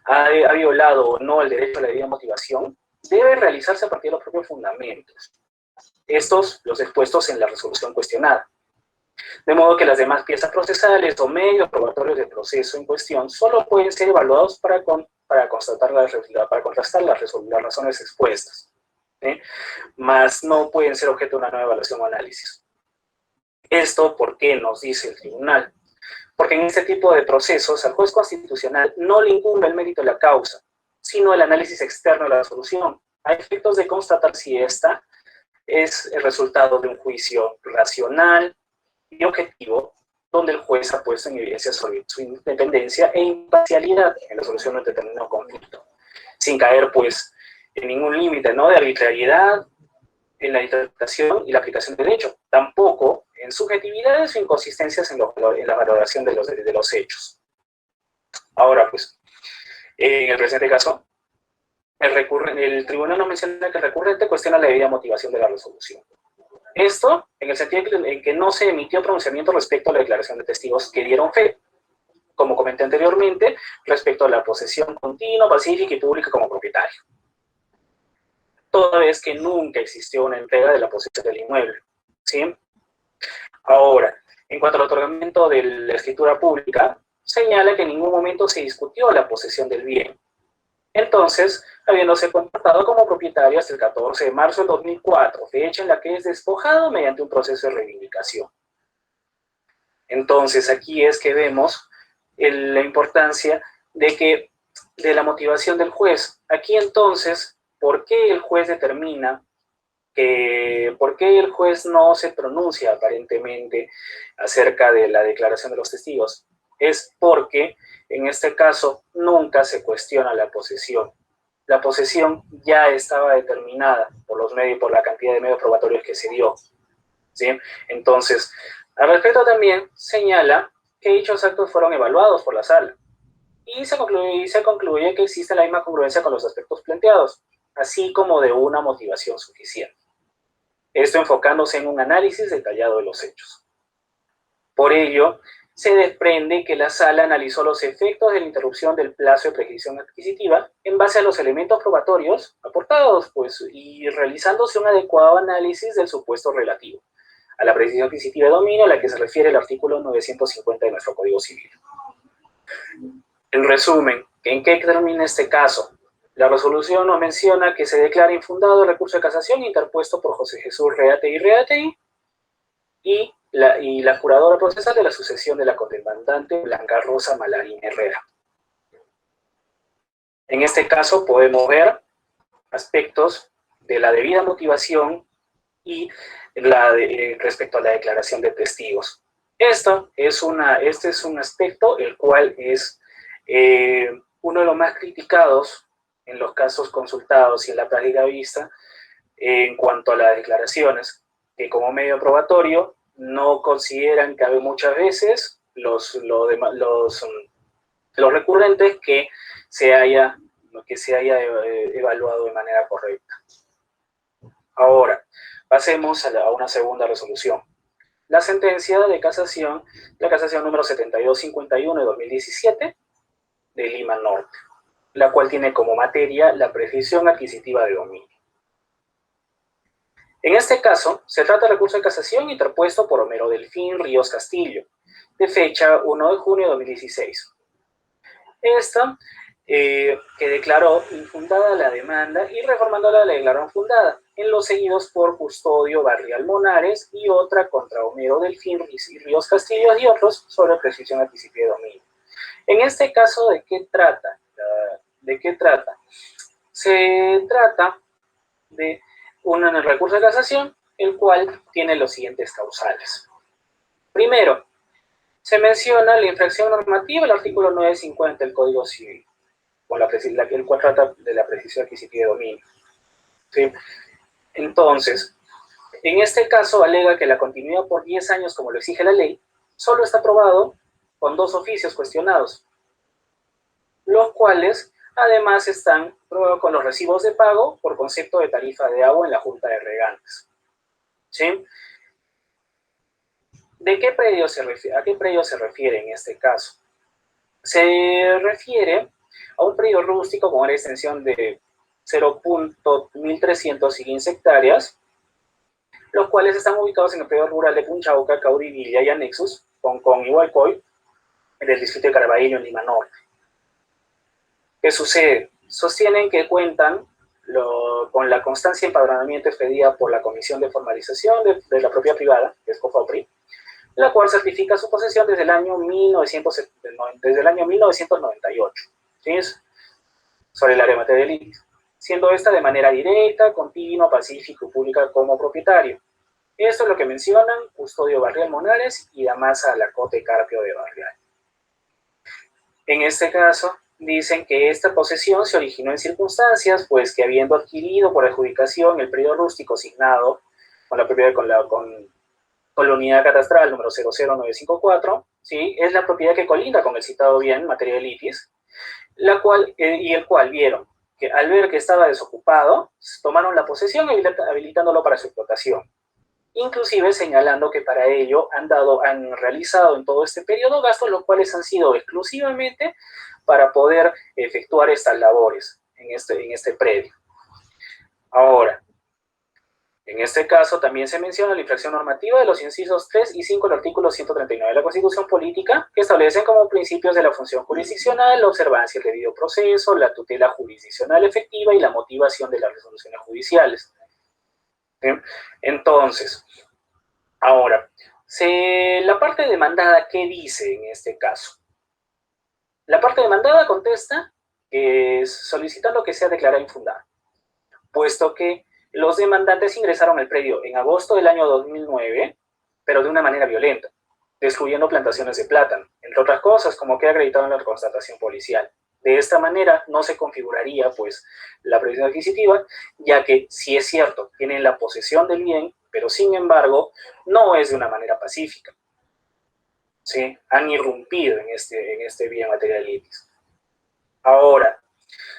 Ha violado o no el derecho a la debida motivación, debe realizarse a partir de los propios fundamentos. Estos los expuestos en la resolución cuestionada. De modo que las demás piezas procesales o medios probatorios del proceso en cuestión solo pueden ser evaluados para contrastar las razones expuestas, mas no pueden ser objeto de una nueva evaluación o análisis. ¿Esto por qué nos dice el tribunal? Porque en este tipo de procesos al juez constitucional no le incumbe el mérito de la causa, sino el análisis externo de la resolución, a efectos de constatar si ésta es el resultado de un juicio racional y objetivo, donde el juez ha puesto en evidencia su independencia e imparcialidad en la solución de un determinado conflicto, sin caer, pues, en ningún límite, ¿no?, de arbitrariedad en la interpretación y la aplicación del derecho, tampoco en subjetividades o inconsistencias en la valoración de los hechos. Ahora, pues, en el presente caso, el tribunal nos menciona que el recurrente cuestiona la debida motivación de la resolución. Esto en el sentido en que no se emitió pronunciamiento respecto a la declaración de testigos que dieron fe, como comenté anteriormente, respecto a la posesión continua, pacífica y pública como propietario. toda vez que nunca existió una entrega de la posesión del inmueble, ¿sí? Ahora, en cuanto al otorgamiento de la escritura pública, señala que en ningún momento se discutió la posesión del bien. Entonces, habiéndose comportado como propietario hasta el 14 de marzo del 2004, fecha en la que es despojado mediante un proceso de reivindicación. Entonces, aquí es que vemos la importancia de la motivación del juez. Aquí entonces, ¿por qué el juez determina por qué el juez no se pronuncia aparentemente acerca de la declaración de los testigos? Es porque en este caso nunca se cuestiona la posesión. La posesión ya estaba determinada por la cantidad de medios probatorios que se dio, ¿sí? Entonces, al respecto también señala que dichos actos fueron evaluados por la sala y se concluye que existe la misma congruencia con los aspectos planteados, así como de una motivación suficiente. Esto enfocándose en un análisis detallado de los hechos. Por ello, se desprende que la sala analizó los efectos de la interrupción del plazo de prescripción adquisitiva en base a los elementos probatorios aportados, y realizándose un adecuado análisis del supuesto relativo a la prescripción adquisitiva de dominio a la que se refiere el artículo 950 de nuestro Código Civil. En resumen, ¿en qué termina este caso? La resolución nos menciona que se declara infundado el recurso de casación interpuesto por José Jesús Reategui y la juradora procesal de la sucesión de la condemandante Blanca Rosa Malarín Herrera. En este caso podemos ver aspectos de la debida motivación y respecto a la declaración de testigos. Este es un aspecto el cual es uno de los más criticados en los casos consultados y en la práctica vista en cuanto a las declaraciones, que como medio probatorio no consideran que muchas veces los recurrentes que se haya evaluado de manera correcta. Ahora, pasemos a una segunda resolución. La sentencia de casación, la casación número 7251 de 2017 de Lima Norte, la cual tiene como materia la prescripción adquisitiva de dominio. En este caso, se trata de recurso de casación interpuesto por Homero Delfín Ríos Castillo, de fecha 1 de junio de 2016. Esta, que declaró infundada la demanda y reformándola la declararon fundada, en los seguidos por Custodio Barrial Monares y otra contra Homero Delfín Ríos Castillo y otros sobre prescripción adquisitiva de dominio. En este caso, ¿de qué trata? Se trata de un recurso de casación, el cual tiene los siguientes causales. Primero, se menciona la infracción normativa del artículo 950 del Código Civil, el cual trata de la prescripción adquisitiva de dominio. ¿Sí? Entonces, en este caso alega que la continuidad por 10 años, como lo exige la ley, solo está aprobado con 2 oficios cuestionados, los cuales además están probados con los recibos de pago por concepto de tarifa de agua en la Junta de Regantes. ¿Sí? ¿A qué predio se refiere en este caso? Se refiere a un predio rústico con una extensión de 0.1315 hectáreas, los cuales están ubicados en el predio rural de Punchauca, Caudivilla y Anexos, Concón y Huaycoy, en el distrito de Caraballo, en Lima Norte. ¿Qué sucede? Sostienen que cuentan con la constancia de empadronamiento expedida por la Comisión de Formalización de la Propiedad Privada, que es COFOPRI, la cual certifica su posesión desde el año 1998, ¿sí? Sobre el área de materia de litis, siendo esta de manera directa, continua, pacífica y pública como propietario. Esto es lo que mencionan Custodio Barrial Monares y Damasa Alacote Carpio de Barrial. En este caso, dicen que esta posesión se originó en circunstancias, pues que habiendo adquirido por adjudicación el predio rústico asignado con la propiedad con la unidad catastral número 00954, ¿sí? Es la propiedad que colinda con el citado bien, materia de litis, el cual vieron que al ver que estaba desocupado, tomaron la posesión habilitándolo para su explotación. Inclusive señalando que para ello han realizado en todo este periodo gastos, los cuales han sido exclusivamente para poder efectuar estas labores en este predio. Ahora, en este caso también se menciona la infracción normativa de los incisos 3 y 5 del artículo 139 de la Constitución Política, que establecen como principios de la función jurisdiccional la observancia del debido proceso, la tutela jurisdiccional efectiva y la motivación de las resoluciones judiciales. ¿Bien? Entonces, ahora, la parte demandada, ¿qué dice en este caso? La parte demandada contesta solicitando que sea declarada infundada, puesto que los demandantes ingresaron al predio en agosto del año 2009, pero de una manera violenta, destruyendo plantaciones de plátano, entre otras cosas, como queda acreditado en la constatación policial. De esta manera no se configuraría, pues, la previsión adquisitiva, ya que, si es cierto, tienen la posesión del bien, pero sin embargo, no es de una manera pacífica. ¿Sí? Han irrumpido en este bien material litis. Ahora,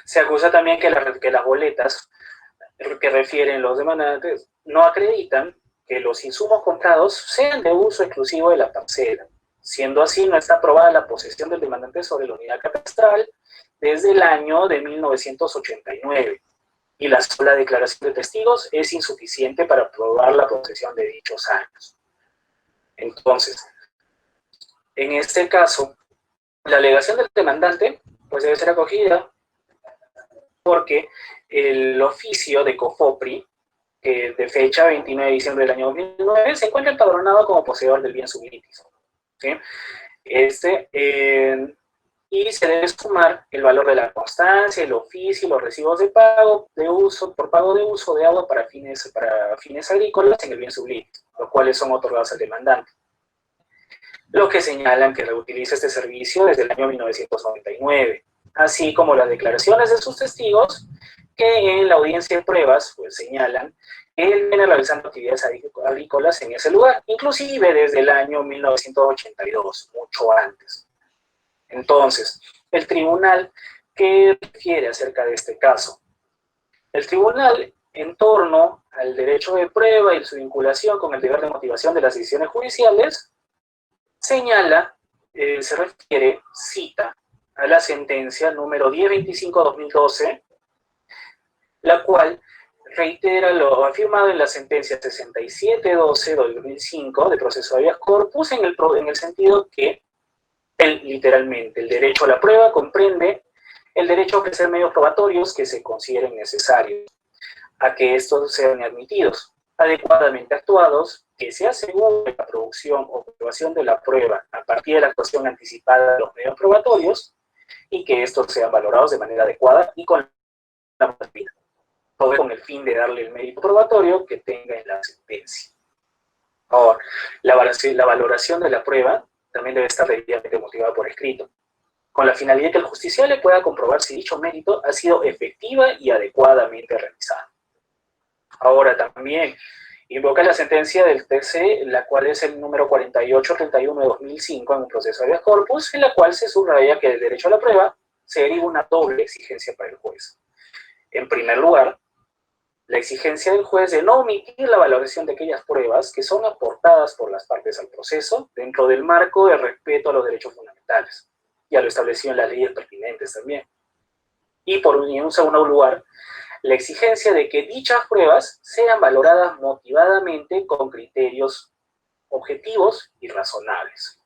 se acusa también que las boletas que refieren los demandantes no acreditan que los insumos comprados sean de uso exclusivo de la parcela. Siendo así, no está aprobada la posesión del demandante sobre la unidad catastral desde el año de 1989 y la sola declaración de testigos es insuficiente para probar la posesión de dichos años. Entonces, en este caso, la alegación del demandante pues debe ser acogida porque el oficio de COFOPRI, que de fecha 29 de diciembre del año 2009, se encuentra empadronado como poseedor del bien sublitis. ¿Sí? Y se debe sumar el valor de la constancia, el oficio y los recibos de pago de uso, por pago de uso de agua para fines agrícolas en el bien sublitis, los cuales son otorgados al demandante. Los que señalan que reutiliza este servicio desde el año 1999, así como las declaraciones de sus testigos que en la audiencia de pruebas pues, señalan que él viene realizando actividades agrícolas en ese lugar, inclusive desde el año 1982, mucho antes. Entonces, el tribunal, ¿qué refiere acerca de este caso? El tribunal, en torno al derecho de prueba y su vinculación con el deber de motivación de las decisiones judiciales, señala, se refiere, cita a la sentencia número 1025-2012, la cual reitera lo afirmado en la sentencia 6712-2005 de proceso de habeas corpus en el sentido que literalmente el derecho a la prueba comprende el derecho a ofrecer medios probatorios que se consideren necesarios a que estos sean admitidos, adecuadamente actuados, que se asegure la producción o comprobación de la prueba a partir de la actuación anticipada de los medios probatorios y que estos sean valorados de manera adecuada y con la motivación, todo con el fin de darle el mérito probatorio que tenga en la sentencia. Ahora, la valoración de la prueba también debe estar debidamente motivada por escrito, con la finalidad de que el justiciable pueda comprobar si dicho mérito ha sido efectiva y adecuadamente realizado. Ahora también invoca la sentencia del TC, la cual es el número 4831 de 2005 en un proceso de habeas corpus, en la cual se subraya que el derecho a la prueba se deriva una doble exigencia para el juez. En primer lugar, la exigencia del juez de no omitir la valoración de aquellas pruebas que son aportadas por las partes al proceso dentro del marco de respeto a los derechos fundamentales. Ya lo estableció en las leyes pertinentes también. Y en un segundo lugar, la exigencia de que dichas pruebas sean valoradas motivadamente con criterios objetivos y razonables.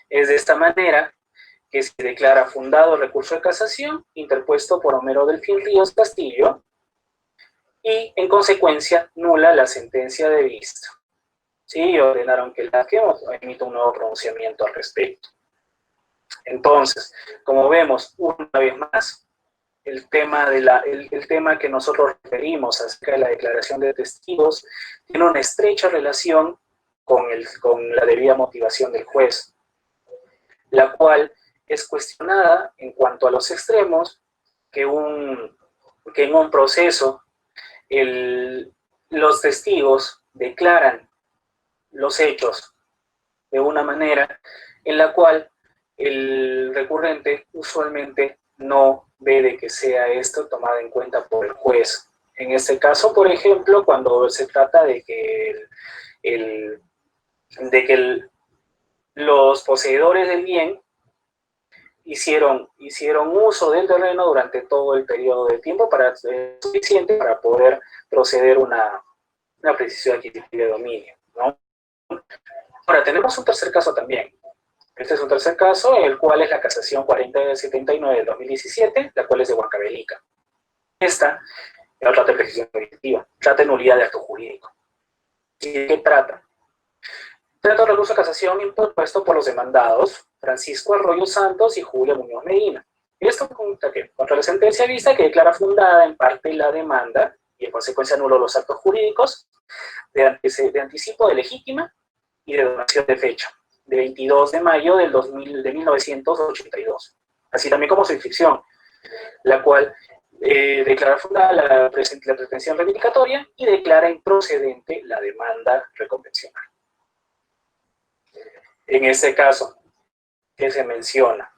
Es de esta manera que se declara fundado el recurso de casación interpuesto por Homero Delfín Ríos Castillo y, en consecuencia, nula la sentencia de vista. Sí, ordenaron que la que emita un nuevo pronunciamiento al respecto. Entonces, como vemos, una vez más, el tema que nosotros referimos acerca de la declaración de testigos tiene una estrecha relación con la debida motivación del juez, la cual es cuestionada en cuanto a los extremos que en un proceso los testigos declaran los hechos de una manera en la cual el recurrente usualmente no ve de que sea esto tomado en cuenta por el juez. En este caso, por ejemplo, cuando se trata de que los poseedores del bien hicieron uso del terreno durante todo el periodo de tiempo suficiente para poder proceder una precisión adquisitiva de dominio, ¿no? Ahora, tenemos un tercer caso también. Este es un tercer caso, el cual es la casación 4079 del 2017, la cual es de Huancavelica. Esta no trata de precisión adquisitiva, trata de nulidad de acto jurídico. ¿Y de qué trata? Trata de un recurso de casación impuesto por los demandados Francisco Arroyo Santos y Julia Muñoz Medina. Esto contra la sentencia vista que declara fundada en parte la demanda y en consecuencia anuló los actos jurídicos de anticipo de legítima y de donación de fecha, de 22 de mayo de 1982, así también como su inscripción, la cual declara fundada la pretensión reivindicatoria y declara improcedente la demanda reconvencional. En este caso, ¿qué se menciona?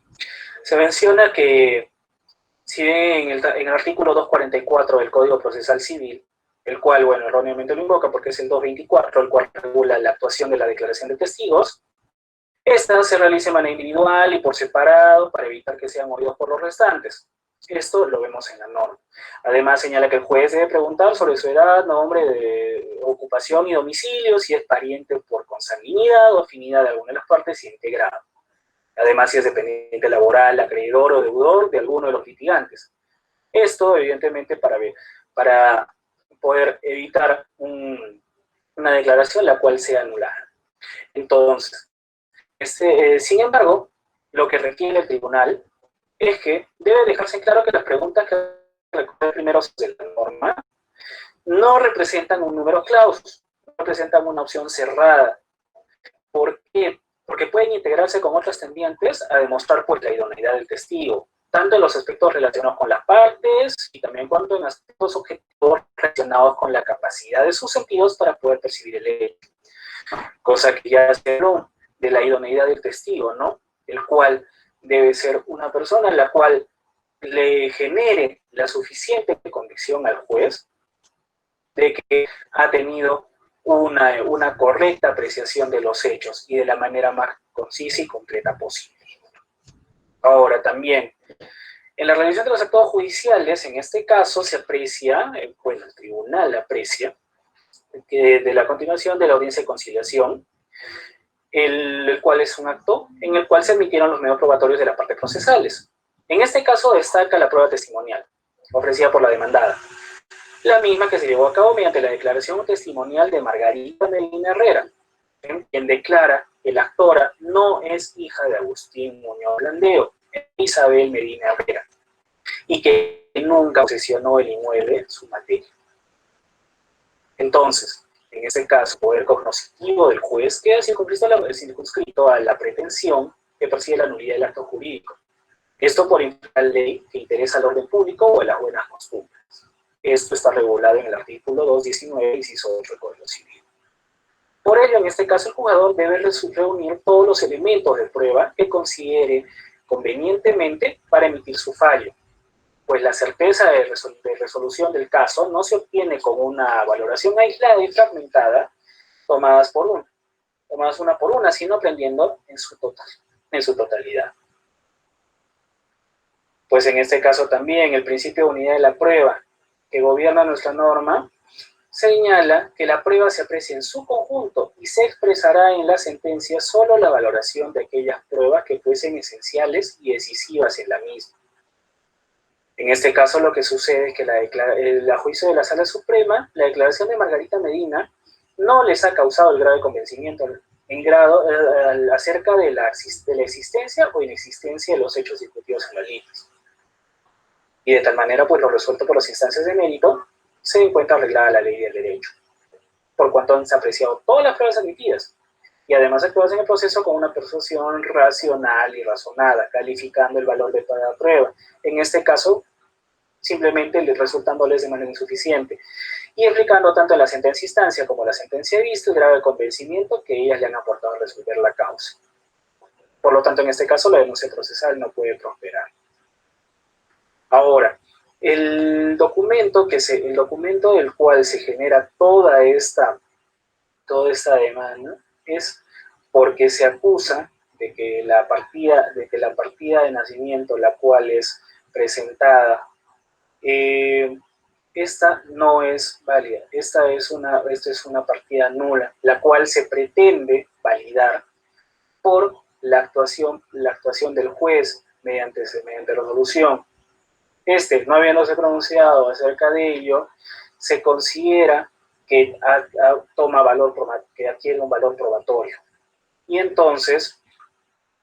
Se menciona que, si bien en el artículo 244 del Código Procesal Civil, el cual, bueno, erróneamente lo invoca porque es el 224, el cual regula la actuación de la declaración de testigos, esta se realiza de manera individual y por separado para evitar que sean oídos por los restantes. Esto lo vemos en la norma. Además, señala que el juez debe preguntar sobre su edad, nombre, de ocupación y domicilio, si es pariente por consanguinidad o afinidad de alguna de las partes y integrado. Además, si es dependiente laboral, acreedor o deudor de alguno de los litigantes. Esto, evidentemente, para poder evitar una declaración la cual sea anulada. Entonces, sin embargo, lo que requiere el tribunal es que debe dejarse claro que las preguntas que recogen primero de la norma no representan un número clausus, no representan una opción cerrada. ¿Por qué? Porque pueden integrarse con otras tendientes a demostrar pues, la idoneidad del testigo, tanto en los aspectos relacionados con las partes y también cuanto en aspectos objetivos relacionados con la capacidad de sus sentidos para poder percibir el hecho. Cosa que ya se habló de la idoneidad del testigo, ¿no? El cual debe ser una persona en la cual le genere la suficiente convicción al juez de que ha tenido una correcta apreciación de los hechos y de la manera más concisa y completa posible. Ahora también, en la realización de los actos judiciales, en este caso se aprecia, bueno, el tribunal aprecia, que de la continuación de la audiencia de conciliación, el cual es un acto en el cual se admitieron los medios probatorios de la parte procesales. En este caso destaca la prueba testimonial, ofrecida por la demandada, la misma que se llevó a cabo mediante la declaración testimonial de Margarita Medina Herrera, quien declara que la actora no es hija de Agustín Muñoz Blandeo, Isabel Medina Herrera, y que nunca posesionó el inmueble, su materia. Entonces, en este caso, poder cognoscitivo del juez queda circunscrito a la pretensión que persigue la nulidad del acto jurídico. Esto por la ley que interesa al orden público o a las buenas costumbres. Esto está regulado en el artículo 219, inciso 8 del Código Civil. Por ello, en este caso, el juzgador debe reunir todos los elementos de prueba que considere convenientemente para emitir su fallo, pues la certeza de resolución del caso no se obtiene con una valoración aislada y fragmentada, tomadas una por una, sino aprendiendo en su totalidad. Pues en este caso también el principio de unidad de la prueba que gobierna nuestra norma señala que la prueba se aprecia en su conjunto y se expresará en la sentencia solo la valoración de aquellas pruebas que fuesen esenciales y decisivas en la misma. En este caso lo que sucede es que a juicio de la Sala Suprema, la declaración de Margarita Medina no les ha causado el grado de convencimiento acerca de la existencia o inexistencia de los hechos discutidos en las listas. Y de tal manera, pues lo resuelto por las instancias de mérito se encuentra arreglada la ley del derecho, por cuanto han apreciado todas las pruebas admitidas y además actuadas en el proceso con una persuasión racional y razonada, calificando el valor de cada prueba. En este caso, simplemente resultándoles de manera insuficiente y explicando tanto en la sentencia instancia como la sentencia de vista el grado de convencimiento que ellas le han aportado a resolver la causa. Por lo tanto, en este caso, la denuncia procesal no puede prosperar. Ahora, el documento del cual se genera toda esta demanda es porque se acusa de que la partida de nacimiento, la cual es presentada, esta no es válida. Esta es una partida nula, la cual se pretende validar por la actuación del juez mediante resolución. No habiéndose pronunciado acerca de ello, se considera que que adquiere un valor probatorio. Y entonces,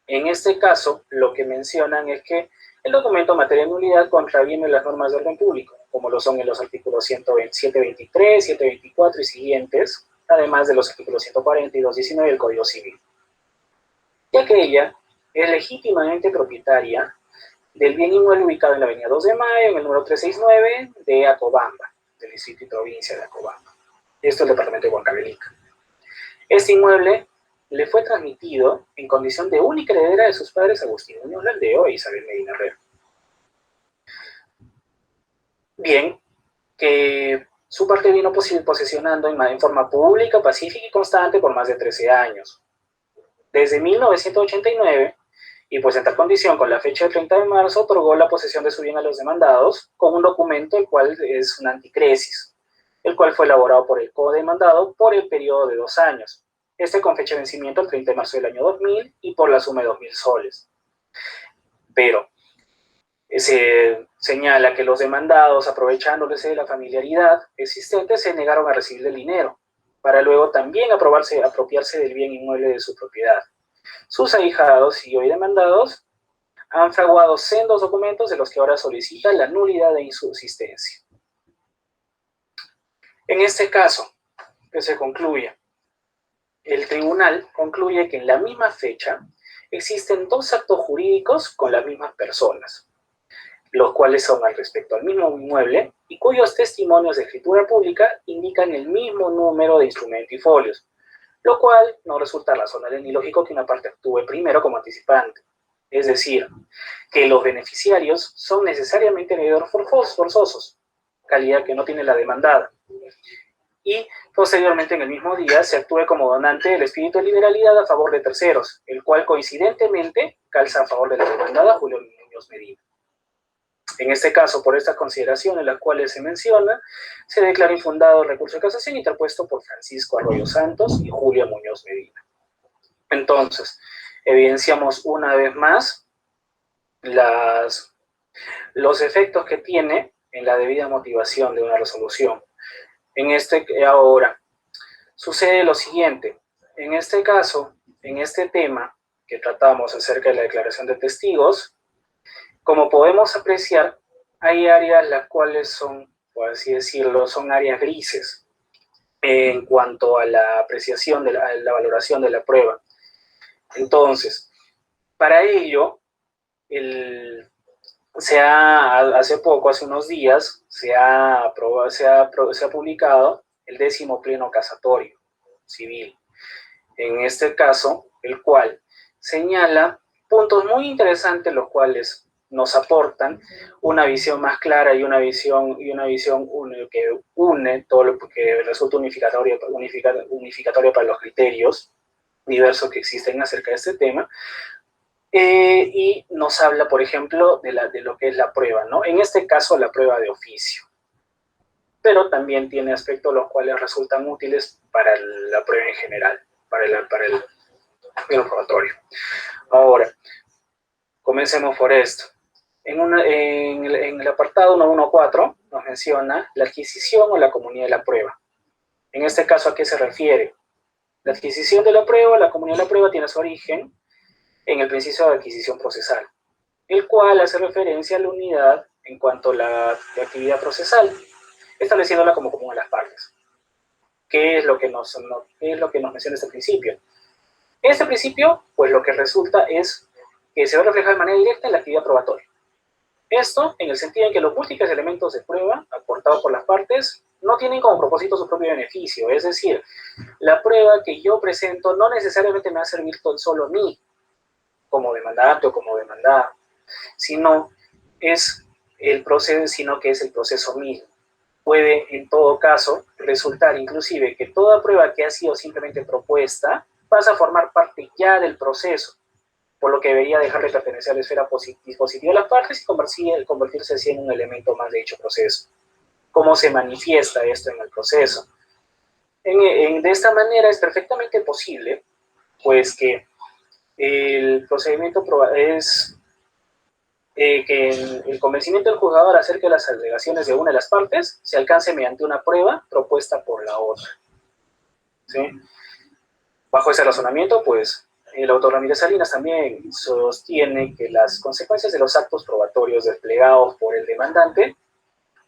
en este caso, lo que mencionan es que el documento en materia de nulidad contraviene las normas de orden público, como lo son en los artículos 723, 724 y siguientes, además de los artículos 140 y 219 del Código Civil, ya que ella es legítimamente propietaria del bien inmueble ubicado en la avenida 2 de Mayo, en el número 369 de Acobamba, del distrito y provincia de Acobamba. Esto es el departamento de Huancavelica. Este inmueble le fue transmitido en condición de única heredera de sus padres Agustín Muñoz Landeo e Isabel Medina Herrera. Bien, que su parte vino posesionando en forma pública, pacífica y constante por más de 13 años. Desde 1989, y pues en tal condición, con la fecha del 30 de marzo, otorgó la posesión de su bien a los demandados con un documento, el cual es un anticresis, el cual fue elaborado por el codemandado por el periodo de 2 años. Con fecha de vencimiento el 30 de marzo del año 2000 y por la suma de 2.000 soles. Pero se señala que los demandados, aprovechándose de la familiaridad existente, se negaron a recibir el dinero, para luego también apropiarse del bien inmueble de su propiedad. Sus ahijados y hoy demandados han fraguado sendos documentos de los que ahora solicitan la nulidad de insubsistencia. En este caso, que se concluye, el tribunal concluye que en la misma fecha existen 2 actos jurídicos con las mismas personas, los cuales son al respecto al mismo inmueble y cuyos testimonios de escritura pública indican el mismo número de instrumento y folios, lo cual no resulta razonable ni lógico que una parte actúe primero como anticipante. Es decir, que los beneficiarios son necesariamente herederos forzosos, calidad que no tiene la demandada. Y posteriormente en el mismo día se actúe como donante del espíritu de liberalidad a favor de terceros, el cual coincidentemente calza a favor de la demandada Julio Muñoz Medina. En este caso, por estas consideraciones, las cuales se menciona, se declara infundado el recurso de casación interpuesto por Francisco Arroyo Santos y Julia Muñoz Medina. Entonces, evidenciamos una vez más los efectos que tiene en la debida motivación de una resolución. Ahora, sucede lo siguiente. En este caso, en este tema que tratamos acerca de la declaración de testigos, como podemos apreciar, hay áreas las cuales son, por así decirlo, son áreas grises en cuanto a la apreciación, a la valoración de la prueba. Entonces, para ello, hace unos días, se ha publicado el 10º Pleno Casatorio Civil. En este caso, el cual señala puntos muy interesantes, los cuales nos aportan una visión más clara y una visión que une todo lo que resulta unificatorio para los criterios diversos que existen acerca de este tema. Y nos habla, por ejemplo, de lo que es la prueba, ¿no? En este caso, la prueba de oficio. Pero también tiene aspectos los cuales resultan útiles para la prueba en general, para el probatorio. Ahora, comencemos por esto. En el apartado 114 nos menciona la adquisición o la comunidad de la prueba. En este caso, ¿a qué se refiere? La adquisición de la prueba, la comunidad de la prueba tiene su origen en el principio de adquisición procesal, el cual hace referencia a la unidad en cuanto a la actividad procesal, estableciéndola como común a las partes. ¿Qué es lo que nos menciona este principio? Este principio, pues lo que resulta es que se va a reflejar de manera directa en la actividad probatoria. Esto en el sentido en que los múltiples elementos de prueba aportados por las partes no tienen como propósito su propio beneficio, es decir, la prueba que yo presento no necesariamente me va a servir solo a mí, como demandante o como demandada, sino que es el proceso mismo. Puede, en todo caso, resultar inclusive que toda prueba que ha sido simplemente propuesta pasa a formar parte ya del proceso, por lo que debería dejar de pertenecer a la esfera dispositiva de las partes y convertirse así en un elemento más de dicho proceso. ¿Cómo se manifiesta esto en el proceso? De esta manera es perfectamente posible, pues, que el procedimiento es que el convencimiento del juzgador acerca de las alegaciones de una de las partes se alcance mediante una prueba propuesta por la otra. ¿Sí? Bajo ese razonamiento, pues, el autor Ramírez Salinas también sostiene que las consecuencias de los actos probatorios desplegados por el demandante,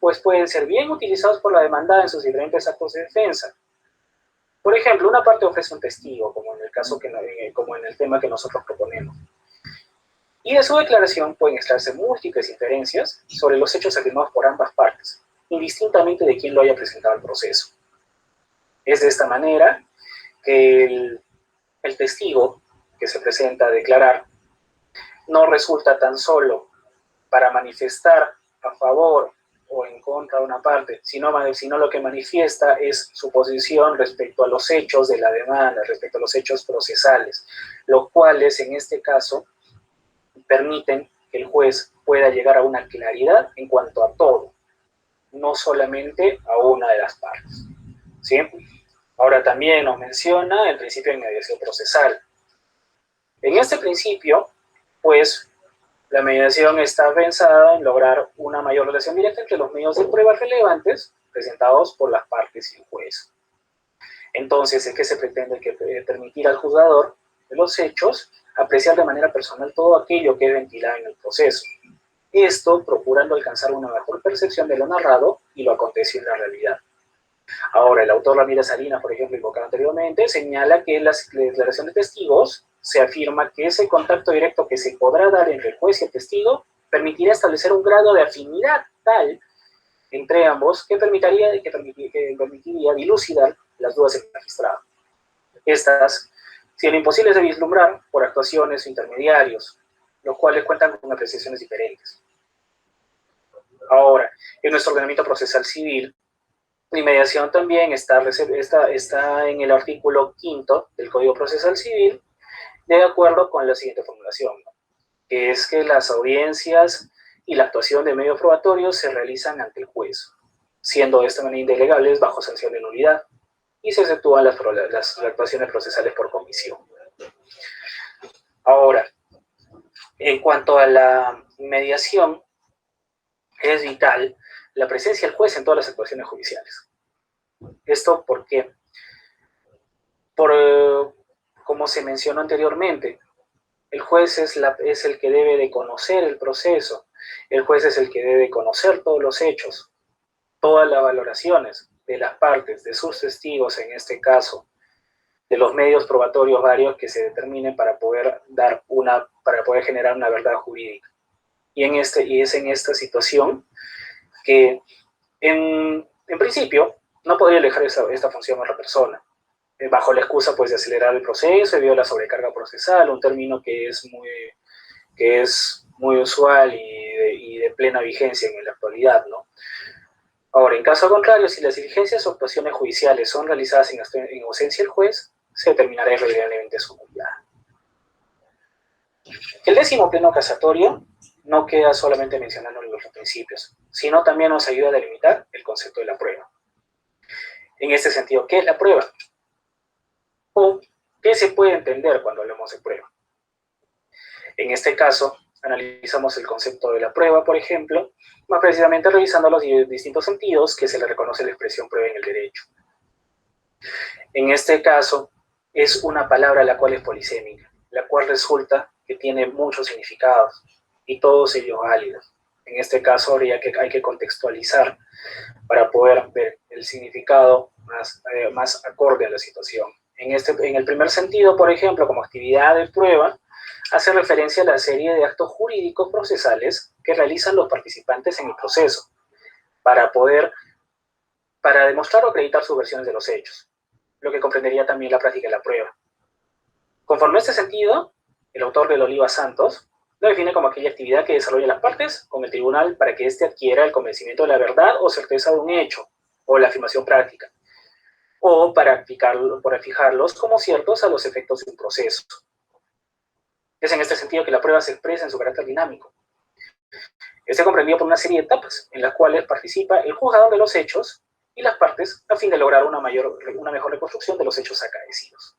pues, pueden ser bien utilizados por la demandada en sus diferentes actos de defensa. Por ejemplo, una parte ofrece un testigo, como en el caso como en el tema que nosotros proponemos. Y de su declaración pueden extraerse múltiples inferencias sobre los hechos afirmados por ambas partes, indistintamente de quién lo haya presentado al proceso. Es de esta manera que el testigo que se presenta a declarar no resulta tan solo para manifestar a favor o en contra de una parte, sino lo que manifiesta es su posición respecto a los hechos de la demanda, respecto a los hechos procesales, los cuales en este caso permiten que el juez pueda llegar a una claridad en cuanto a todo, no solamente a una de las partes. ¿Sí? Ahora también nos menciona el principio de mediación procesal. En este principio, pues, la mediación está pensada en lograr una mayor relación directa entre los medios de prueba relevantes presentados por las partes y el juez. Entonces, ¿es que se pretende? Que permitir al juzgador de los hechos apreciar de manera personal todo aquello que es ventilado en el proceso. Esto procurando alcanzar una mejor percepción de lo narrado y lo acontecido en la realidad. Ahora, el autor Ramírez Salinas, por ejemplo, invocado anteriormente, señala que en la declaración de testigos se afirma que ese contacto directo que se podrá dar entre el juez y el testigo permitirá establecer un grado de afinidad tal entre ambos que permitiría dilucidar las dudas del magistrado. Estas siendo imposibles de vislumbrar por actuaciones o intermediarios, los cuales cuentan con apreciaciones diferentes. Ahora, en nuestro ordenamiento procesal civil, la inmediación también está en el artículo 5 del Código Procesal Civil, de acuerdo con la siguiente formulación, ¿no? Que es que las audiencias y la actuación de medios probatorios se realizan ante el juez, siendo de esta manera indelegables bajo sanción de nulidad, y se efectúan las actuaciones procesales por comisión. Ahora, en cuanto a la mediación, es vital la presencia del juez en todas las actuaciones judiciales. ¿Esto por qué? Como se mencionó anteriormente, el juez es el que debe de conocer el proceso, el juez es el que debe de conocer todos los hechos, todas las valoraciones de las partes, de sus testigos en este caso, de los medios probatorios varios que se determinen para poder generar una verdad jurídica. Y es en esta situación que en principio no podría dejar esta función a otra persona, bajo la excusa, pues, de acelerar el proceso debido a la sobrecarga procesal, un término que es muy usual y de plena vigencia en la actualidad, ¿no? Ahora, en caso contrario, si las diligencias o actuaciones judiciales son realizadas en ausencia del juez, se determinará irremediablemente su nulidad. El 10º pleno casatorio no queda solamente mencionando los principios, sino también nos ayuda a delimitar el concepto de la prueba. En este sentido, ¿qué es la prueba? ¿O qué se puede entender cuando hablamos de prueba? En este caso, analizamos el concepto de la prueba, por ejemplo, más precisamente revisando los distintos sentidos que se le reconoce la expresión prueba en el derecho. En este caso, es una palabra la cual es polisémica, la cual resulta que tiene muchos significados y todos ellos válidos. En este caso, hay que contextualizar para poder ver el significado más acorde a la situación. En el primer sentido, por ejemplo, como actividad de prueba, hace referencia a la serie de actos jurídicos procesales que realizan los participantes en el proceso para demostrar o acreditar sus versiones de los hechos, lo que comprendería también la práctica de la prueba. Conforme a este sentido, el autor del Oliva Santos lo define como aquella actividad que desarrollan las partes con el tribunal para que éste adquiera el convencimiento de la verdad o certeza de un hecho, o la afirmación práctica, o para fijarlos como ciertos a los efectos de un proceso. Es en este sentido que la prueba se expresa en su carácter dinámico. Este comprendido por una serie de etapas en las cuales participa el juzgador de los hechos y las partes a fin de lograr una mejor reconstrucción de los hechos acaecidos.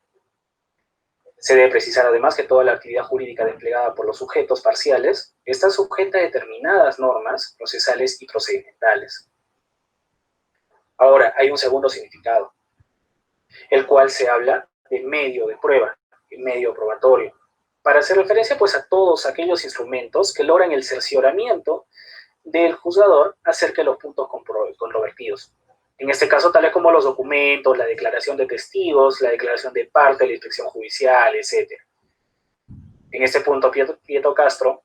Se debe precisar además que toda la actividad jurídica desplegada por los sujetos parciales está sujeta a determinadas normas procesales y procedimentales. Ahora, hay un segundo significado, el cual se habla de medio de prueba, el medio probatorio, para hacer referencia pues a todos aquellos instrumentos que logran el cercioramiento del juzgador acerca de los puntos controvertidos. En este caso, tales como los documentos, la declaración de testigos, la declaración de parte, la instrucción judicial, etc. En este punto, Pietro Castro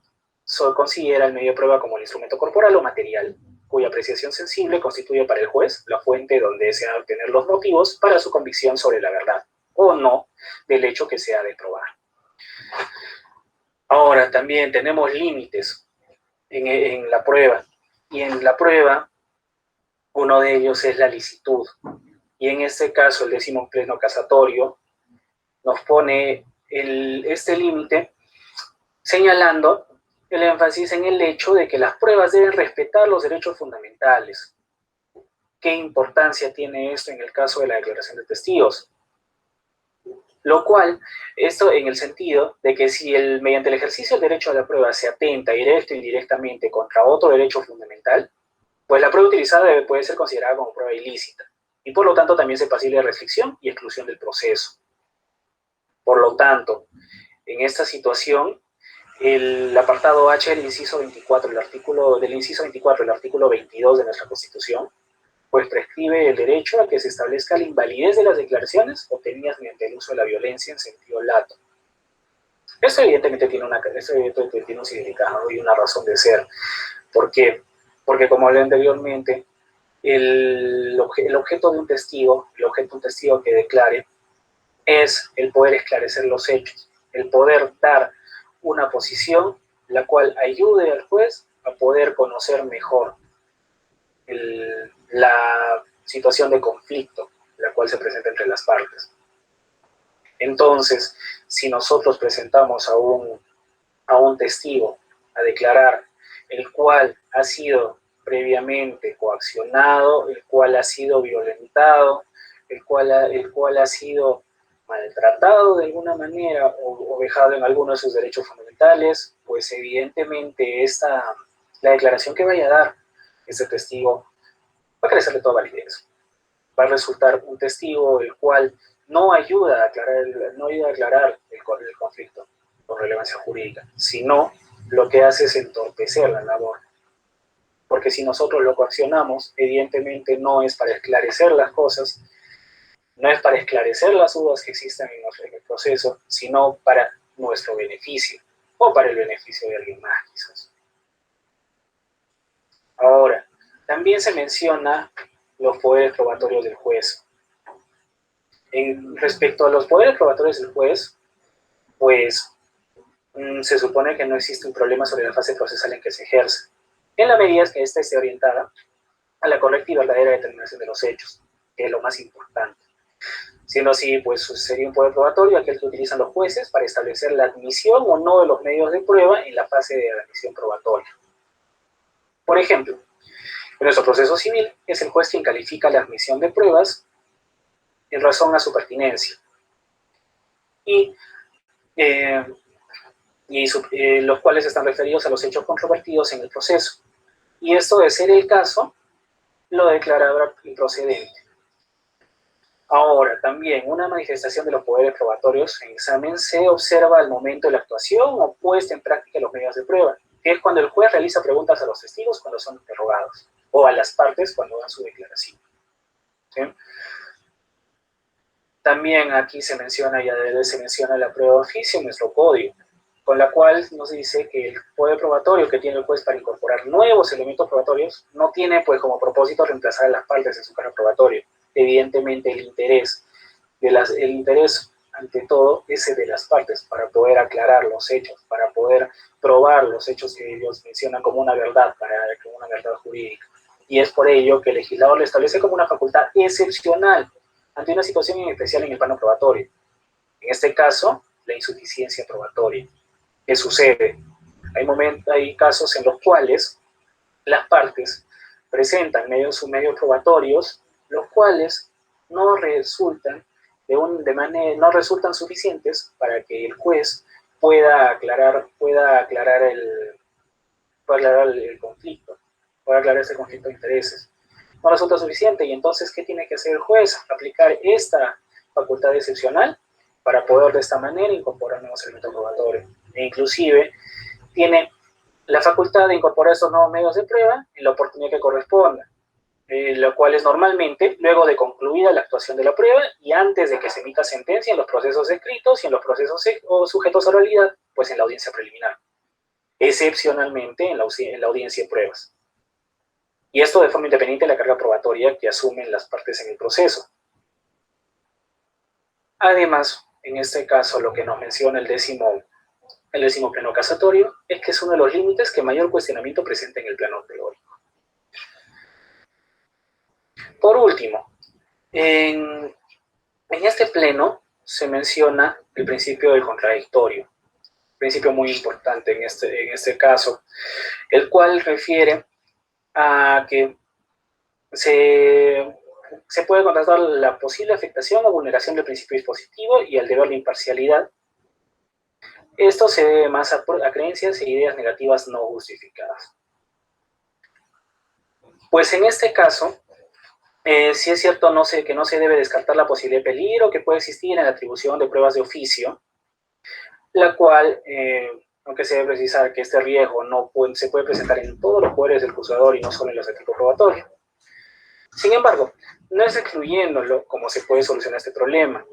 considera el medio de prueba como el instrumento corporal o material, cuya apreciación sensible constituye para el juez la fuente donde desea obtener los motivos para su convicción sobre la verdad, o no, del hecho que se ha de probar. Ahora, también tenemos límites en la prueba, y en la prueba uno de ellos es la licitud, y en este caso el 10º pleno casatorio nos pone este límite señalando el énfasis en el hecho de que las pruebas deben respetar los derechos fundamentales. ¿Qué importancia tiene esto en el caso de la declaración de testigos? Lo cual, esto en el sentido de que si mediante el ejercicio del derecho a la prueba se atenta directo e indirectamente contra otro derecho fundamental, pues la prueba utilizada puede ser considerada como prueba ilícita, y por lo tanto también se pasible de restricción y exclusión del proceso. Por lo tanto, en esta situación, el apartado H del inciso 24, el artículo 22 de nuestra Constitución, pues prescribe el derecho a que se establezca la invalidez de las declaraciones obtenidas mediante el uso de la violencia en sentido lato. Esto evidentemente tiene un significado y una razón de ser. ¿Por qué? Porque como hablé anteriormente, el objeto de un testigo que declare, es el poder esclarecer los hechos, el poder dar una posición la cual ayude al juez a poder conocer mejor la situación de conflicto la cual se presenta entre las partes. Entonces, si nosotros presentamos a un testigo a declarar, el cual ha sido previamente coaccionado, el cual ha sido violentado, el cual ha sido maltratado de alguna manera o vejado en alguno de sus derechos fundamentales, pues evidentemente la declaración que vaya a dar ese testigo va a carecer de toda validez. Va a resultar un testigo el cual no ayuda a aclarar el conflicto con relevancia jurídica, sino lo que hace es entorpecer la labor. Porque si nosotros lo coaccionamos, evidentemente no es para esclarecer las cosas, no es para esclarecer las dudas que existen en el proceso, sino para nuestro beneficio, o para el beneficio de alguien más, quizás. Ahora, también se menciona los poderes probatorios del juez. Respecto a los poderes probatorios del juez, pues se supone que no existe un problema sobre la fase procesal en que se ejerce, en la medida que ésta esté orientada a la correcta y verdadera determinación de los hechos, que es lo más importante. Siendo así, pues sería un poder probatorio aquel que utilizan los jueces para establecer la admisión o no de los medios de prueba en la fase de admisión probatoria. Por ejemplo, en nuestro proceso civil es el juez quien califica la admisión de pruebas en razón a su pertinencia. Los cuales están referidos a los hechos controvertidos en el proceso. Y esto, de ser el caso, lo declarará improcedente. Ahora, también una manifestación de los poderes probatorios en examen se observa al momento de la actuación o puesta en práctica de los medios de prueba, que es cuando el juez realiza preguntas a los testigos cuando son interrogados, o a las partes cuando dan su declaración. ¿Sí? También aquí se menciona la prueba de oficio en nuestro código, con la cual nos dice que el poder probatorio que tiene el juez para incorporar nuevos elementos probatorios no tiene pues como propósito reemplazar a las partes en su cargo probatorio. Evidentemente el interés ante todo es el de las partes para poder aclarar los hechos, para poder probar los hechos que ellos mencionan como una verdad, como una verdad jurídica. Y es por ello que el legislador lo establece como una facultad excepcional ante una situación en especial en el plano probatorio. En este caso, la insuficiencia probatoria. ¿Qué sucede? Hay casos en los cuales las partes presentan sus medios probatorios, los cuales no resultan no resultan suficientes para que el juez pueda aclarar el conflicto, pueda aclarar ese conflicto de intereses. No resulta suficiente, y entonces, ¿qué tiene que hacer el juez? Aplicar esta facultad excepcional para poder de esta manera incorporar nuevos elementos probatorios. E inclusive tiene la facultad de incorporar estos nuevos medios de prueba en la oportunidad que corresponda, lo cual es normalmente luego de concluida la actuación de la prueba y antes de que se emita sentencia en los procesos escritos y en los procesos sujetos a oralidad, pues en la audiencia preliminar, excepcionalmente en la audiencia de pruebas. Y esto de forma independiente de la carga probatoria que asumen las partes en el proceso. Además, en este caso, lo que nos menciona el décimo pleno casatorio es que es uno de los límites que mayor cuestionamiento presenta en el plano teórico. Por último, en este pleno se menciona el principio del contradictorio, principio muy importante en este caso, el cual refiere a que se puede contrastar la posible afectación o vulneración del principio dispositivo y el deber de imparcialidad. Esto se debe más a creencias e ideas negativas no justificadas. Pues en este caso, sí es cierto que no se debe descartar la posibilidad de peligro que puede existir en la atribución de pruebas de oficio, la cual, aunque se debe precisar que este riesgo se puede presentar en todos los poderes del juzgador y no solo en los de tipo probatorio. Sin embargo, no es excluyéndolo como se puede solucionar este problema,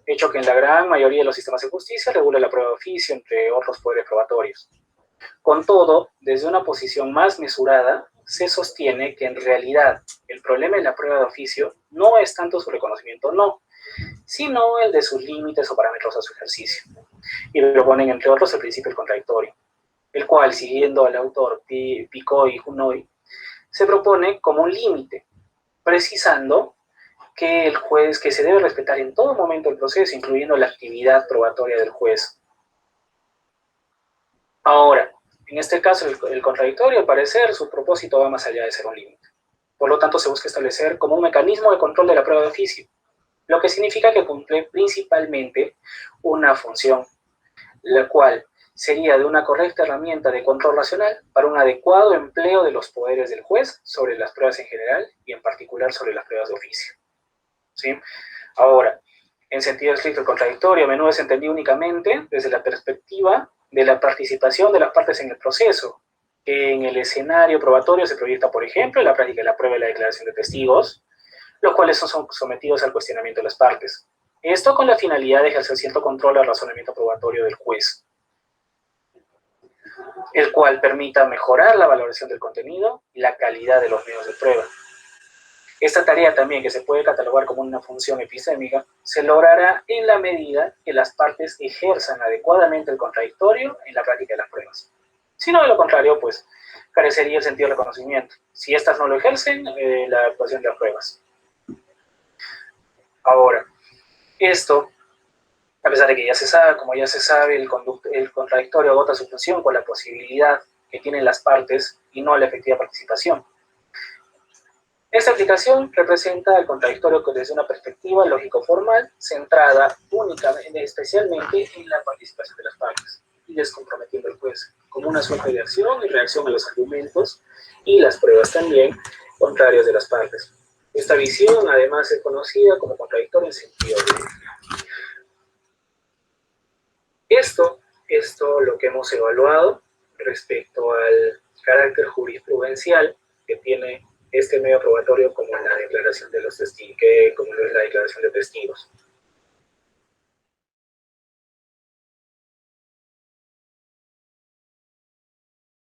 hecho que en la gran mayoría de los sistemas de justicia regula la prueba de oficio, entre otros poderes probatorios. Con todo, desde una posición más mesurada, se sostiene que en realidad el problema de la prueba de oficio no es tanto su reconocimiento no, sino el de sus límites o parámetros a su ejercicio. Y proponen, entre otros, el principio del contradictorio, el cual, siguiendo al autor Picot y Junoy, se propone como un límite, precisando que el juez, que se debe respetar en todo momento el proceso, incluyendo la actividad probatoria del juez. Ahora, en este caso, el contradictorio, al parecer, su propósito va más allá de ser un límite. Por lo tanto, se busca establecer como un mecanismo de control de la prueba de oficio, lo que significa que cumple principalmente una función, la cual sería de una correcta herramienta de control racional para un adecuado empleo de los poderes del juez sobre las pruebas en general y en particular sobre las pruebas de oficio. ¿Sí? Ahora, en sentido estricto, el contradictorio a menudo es entendido únicamente desde la perspectiva de la participación de las partes en el proceso, que en el escenario probatorio se proyecta, por ejemplo, en la práctica de la prueba y la declaración de testigos, los cuales son sometidos al cuestionamiento de las partes. Esto con la finalidad de ejercer cierto control al razonamiento probatorio del juez, el cual permita mejorar la valoración del contenido y la calidad de los medios de prueba. Esta tarea también, que se puede catalogar como una función epistémica, se logrará en la medida que las partes ejerzan adecuadamente el contradictorio en la práctica de las pruebas. Si no, de lo contrario, pues carecería el sentido del reconocimiento. Si éstas no lo ejercen, la actuación de las pruebas. Ahora, esto, a pesar de que ya se sabe, como ya se sabe, el contradictorio agota su función con la posibilidad que tienen las partes y no la efectiva participación. Esta aplicación representa el contradictorio desde una perspectiva lógico-formal centrada únicamente, especialmente en la participación de las partes y descomprometiendo al juez, como una suerte de acción y reacción a los argumentos y las pruebas también contrarios de las partes. Esta visión además es conocida como contradictorio en sentido de... Esto lo que hemos evaluado respecto al carácter jurisprudencial que tiene este medio probatorio como la declaración de los testigos, como es la declaración de testigos.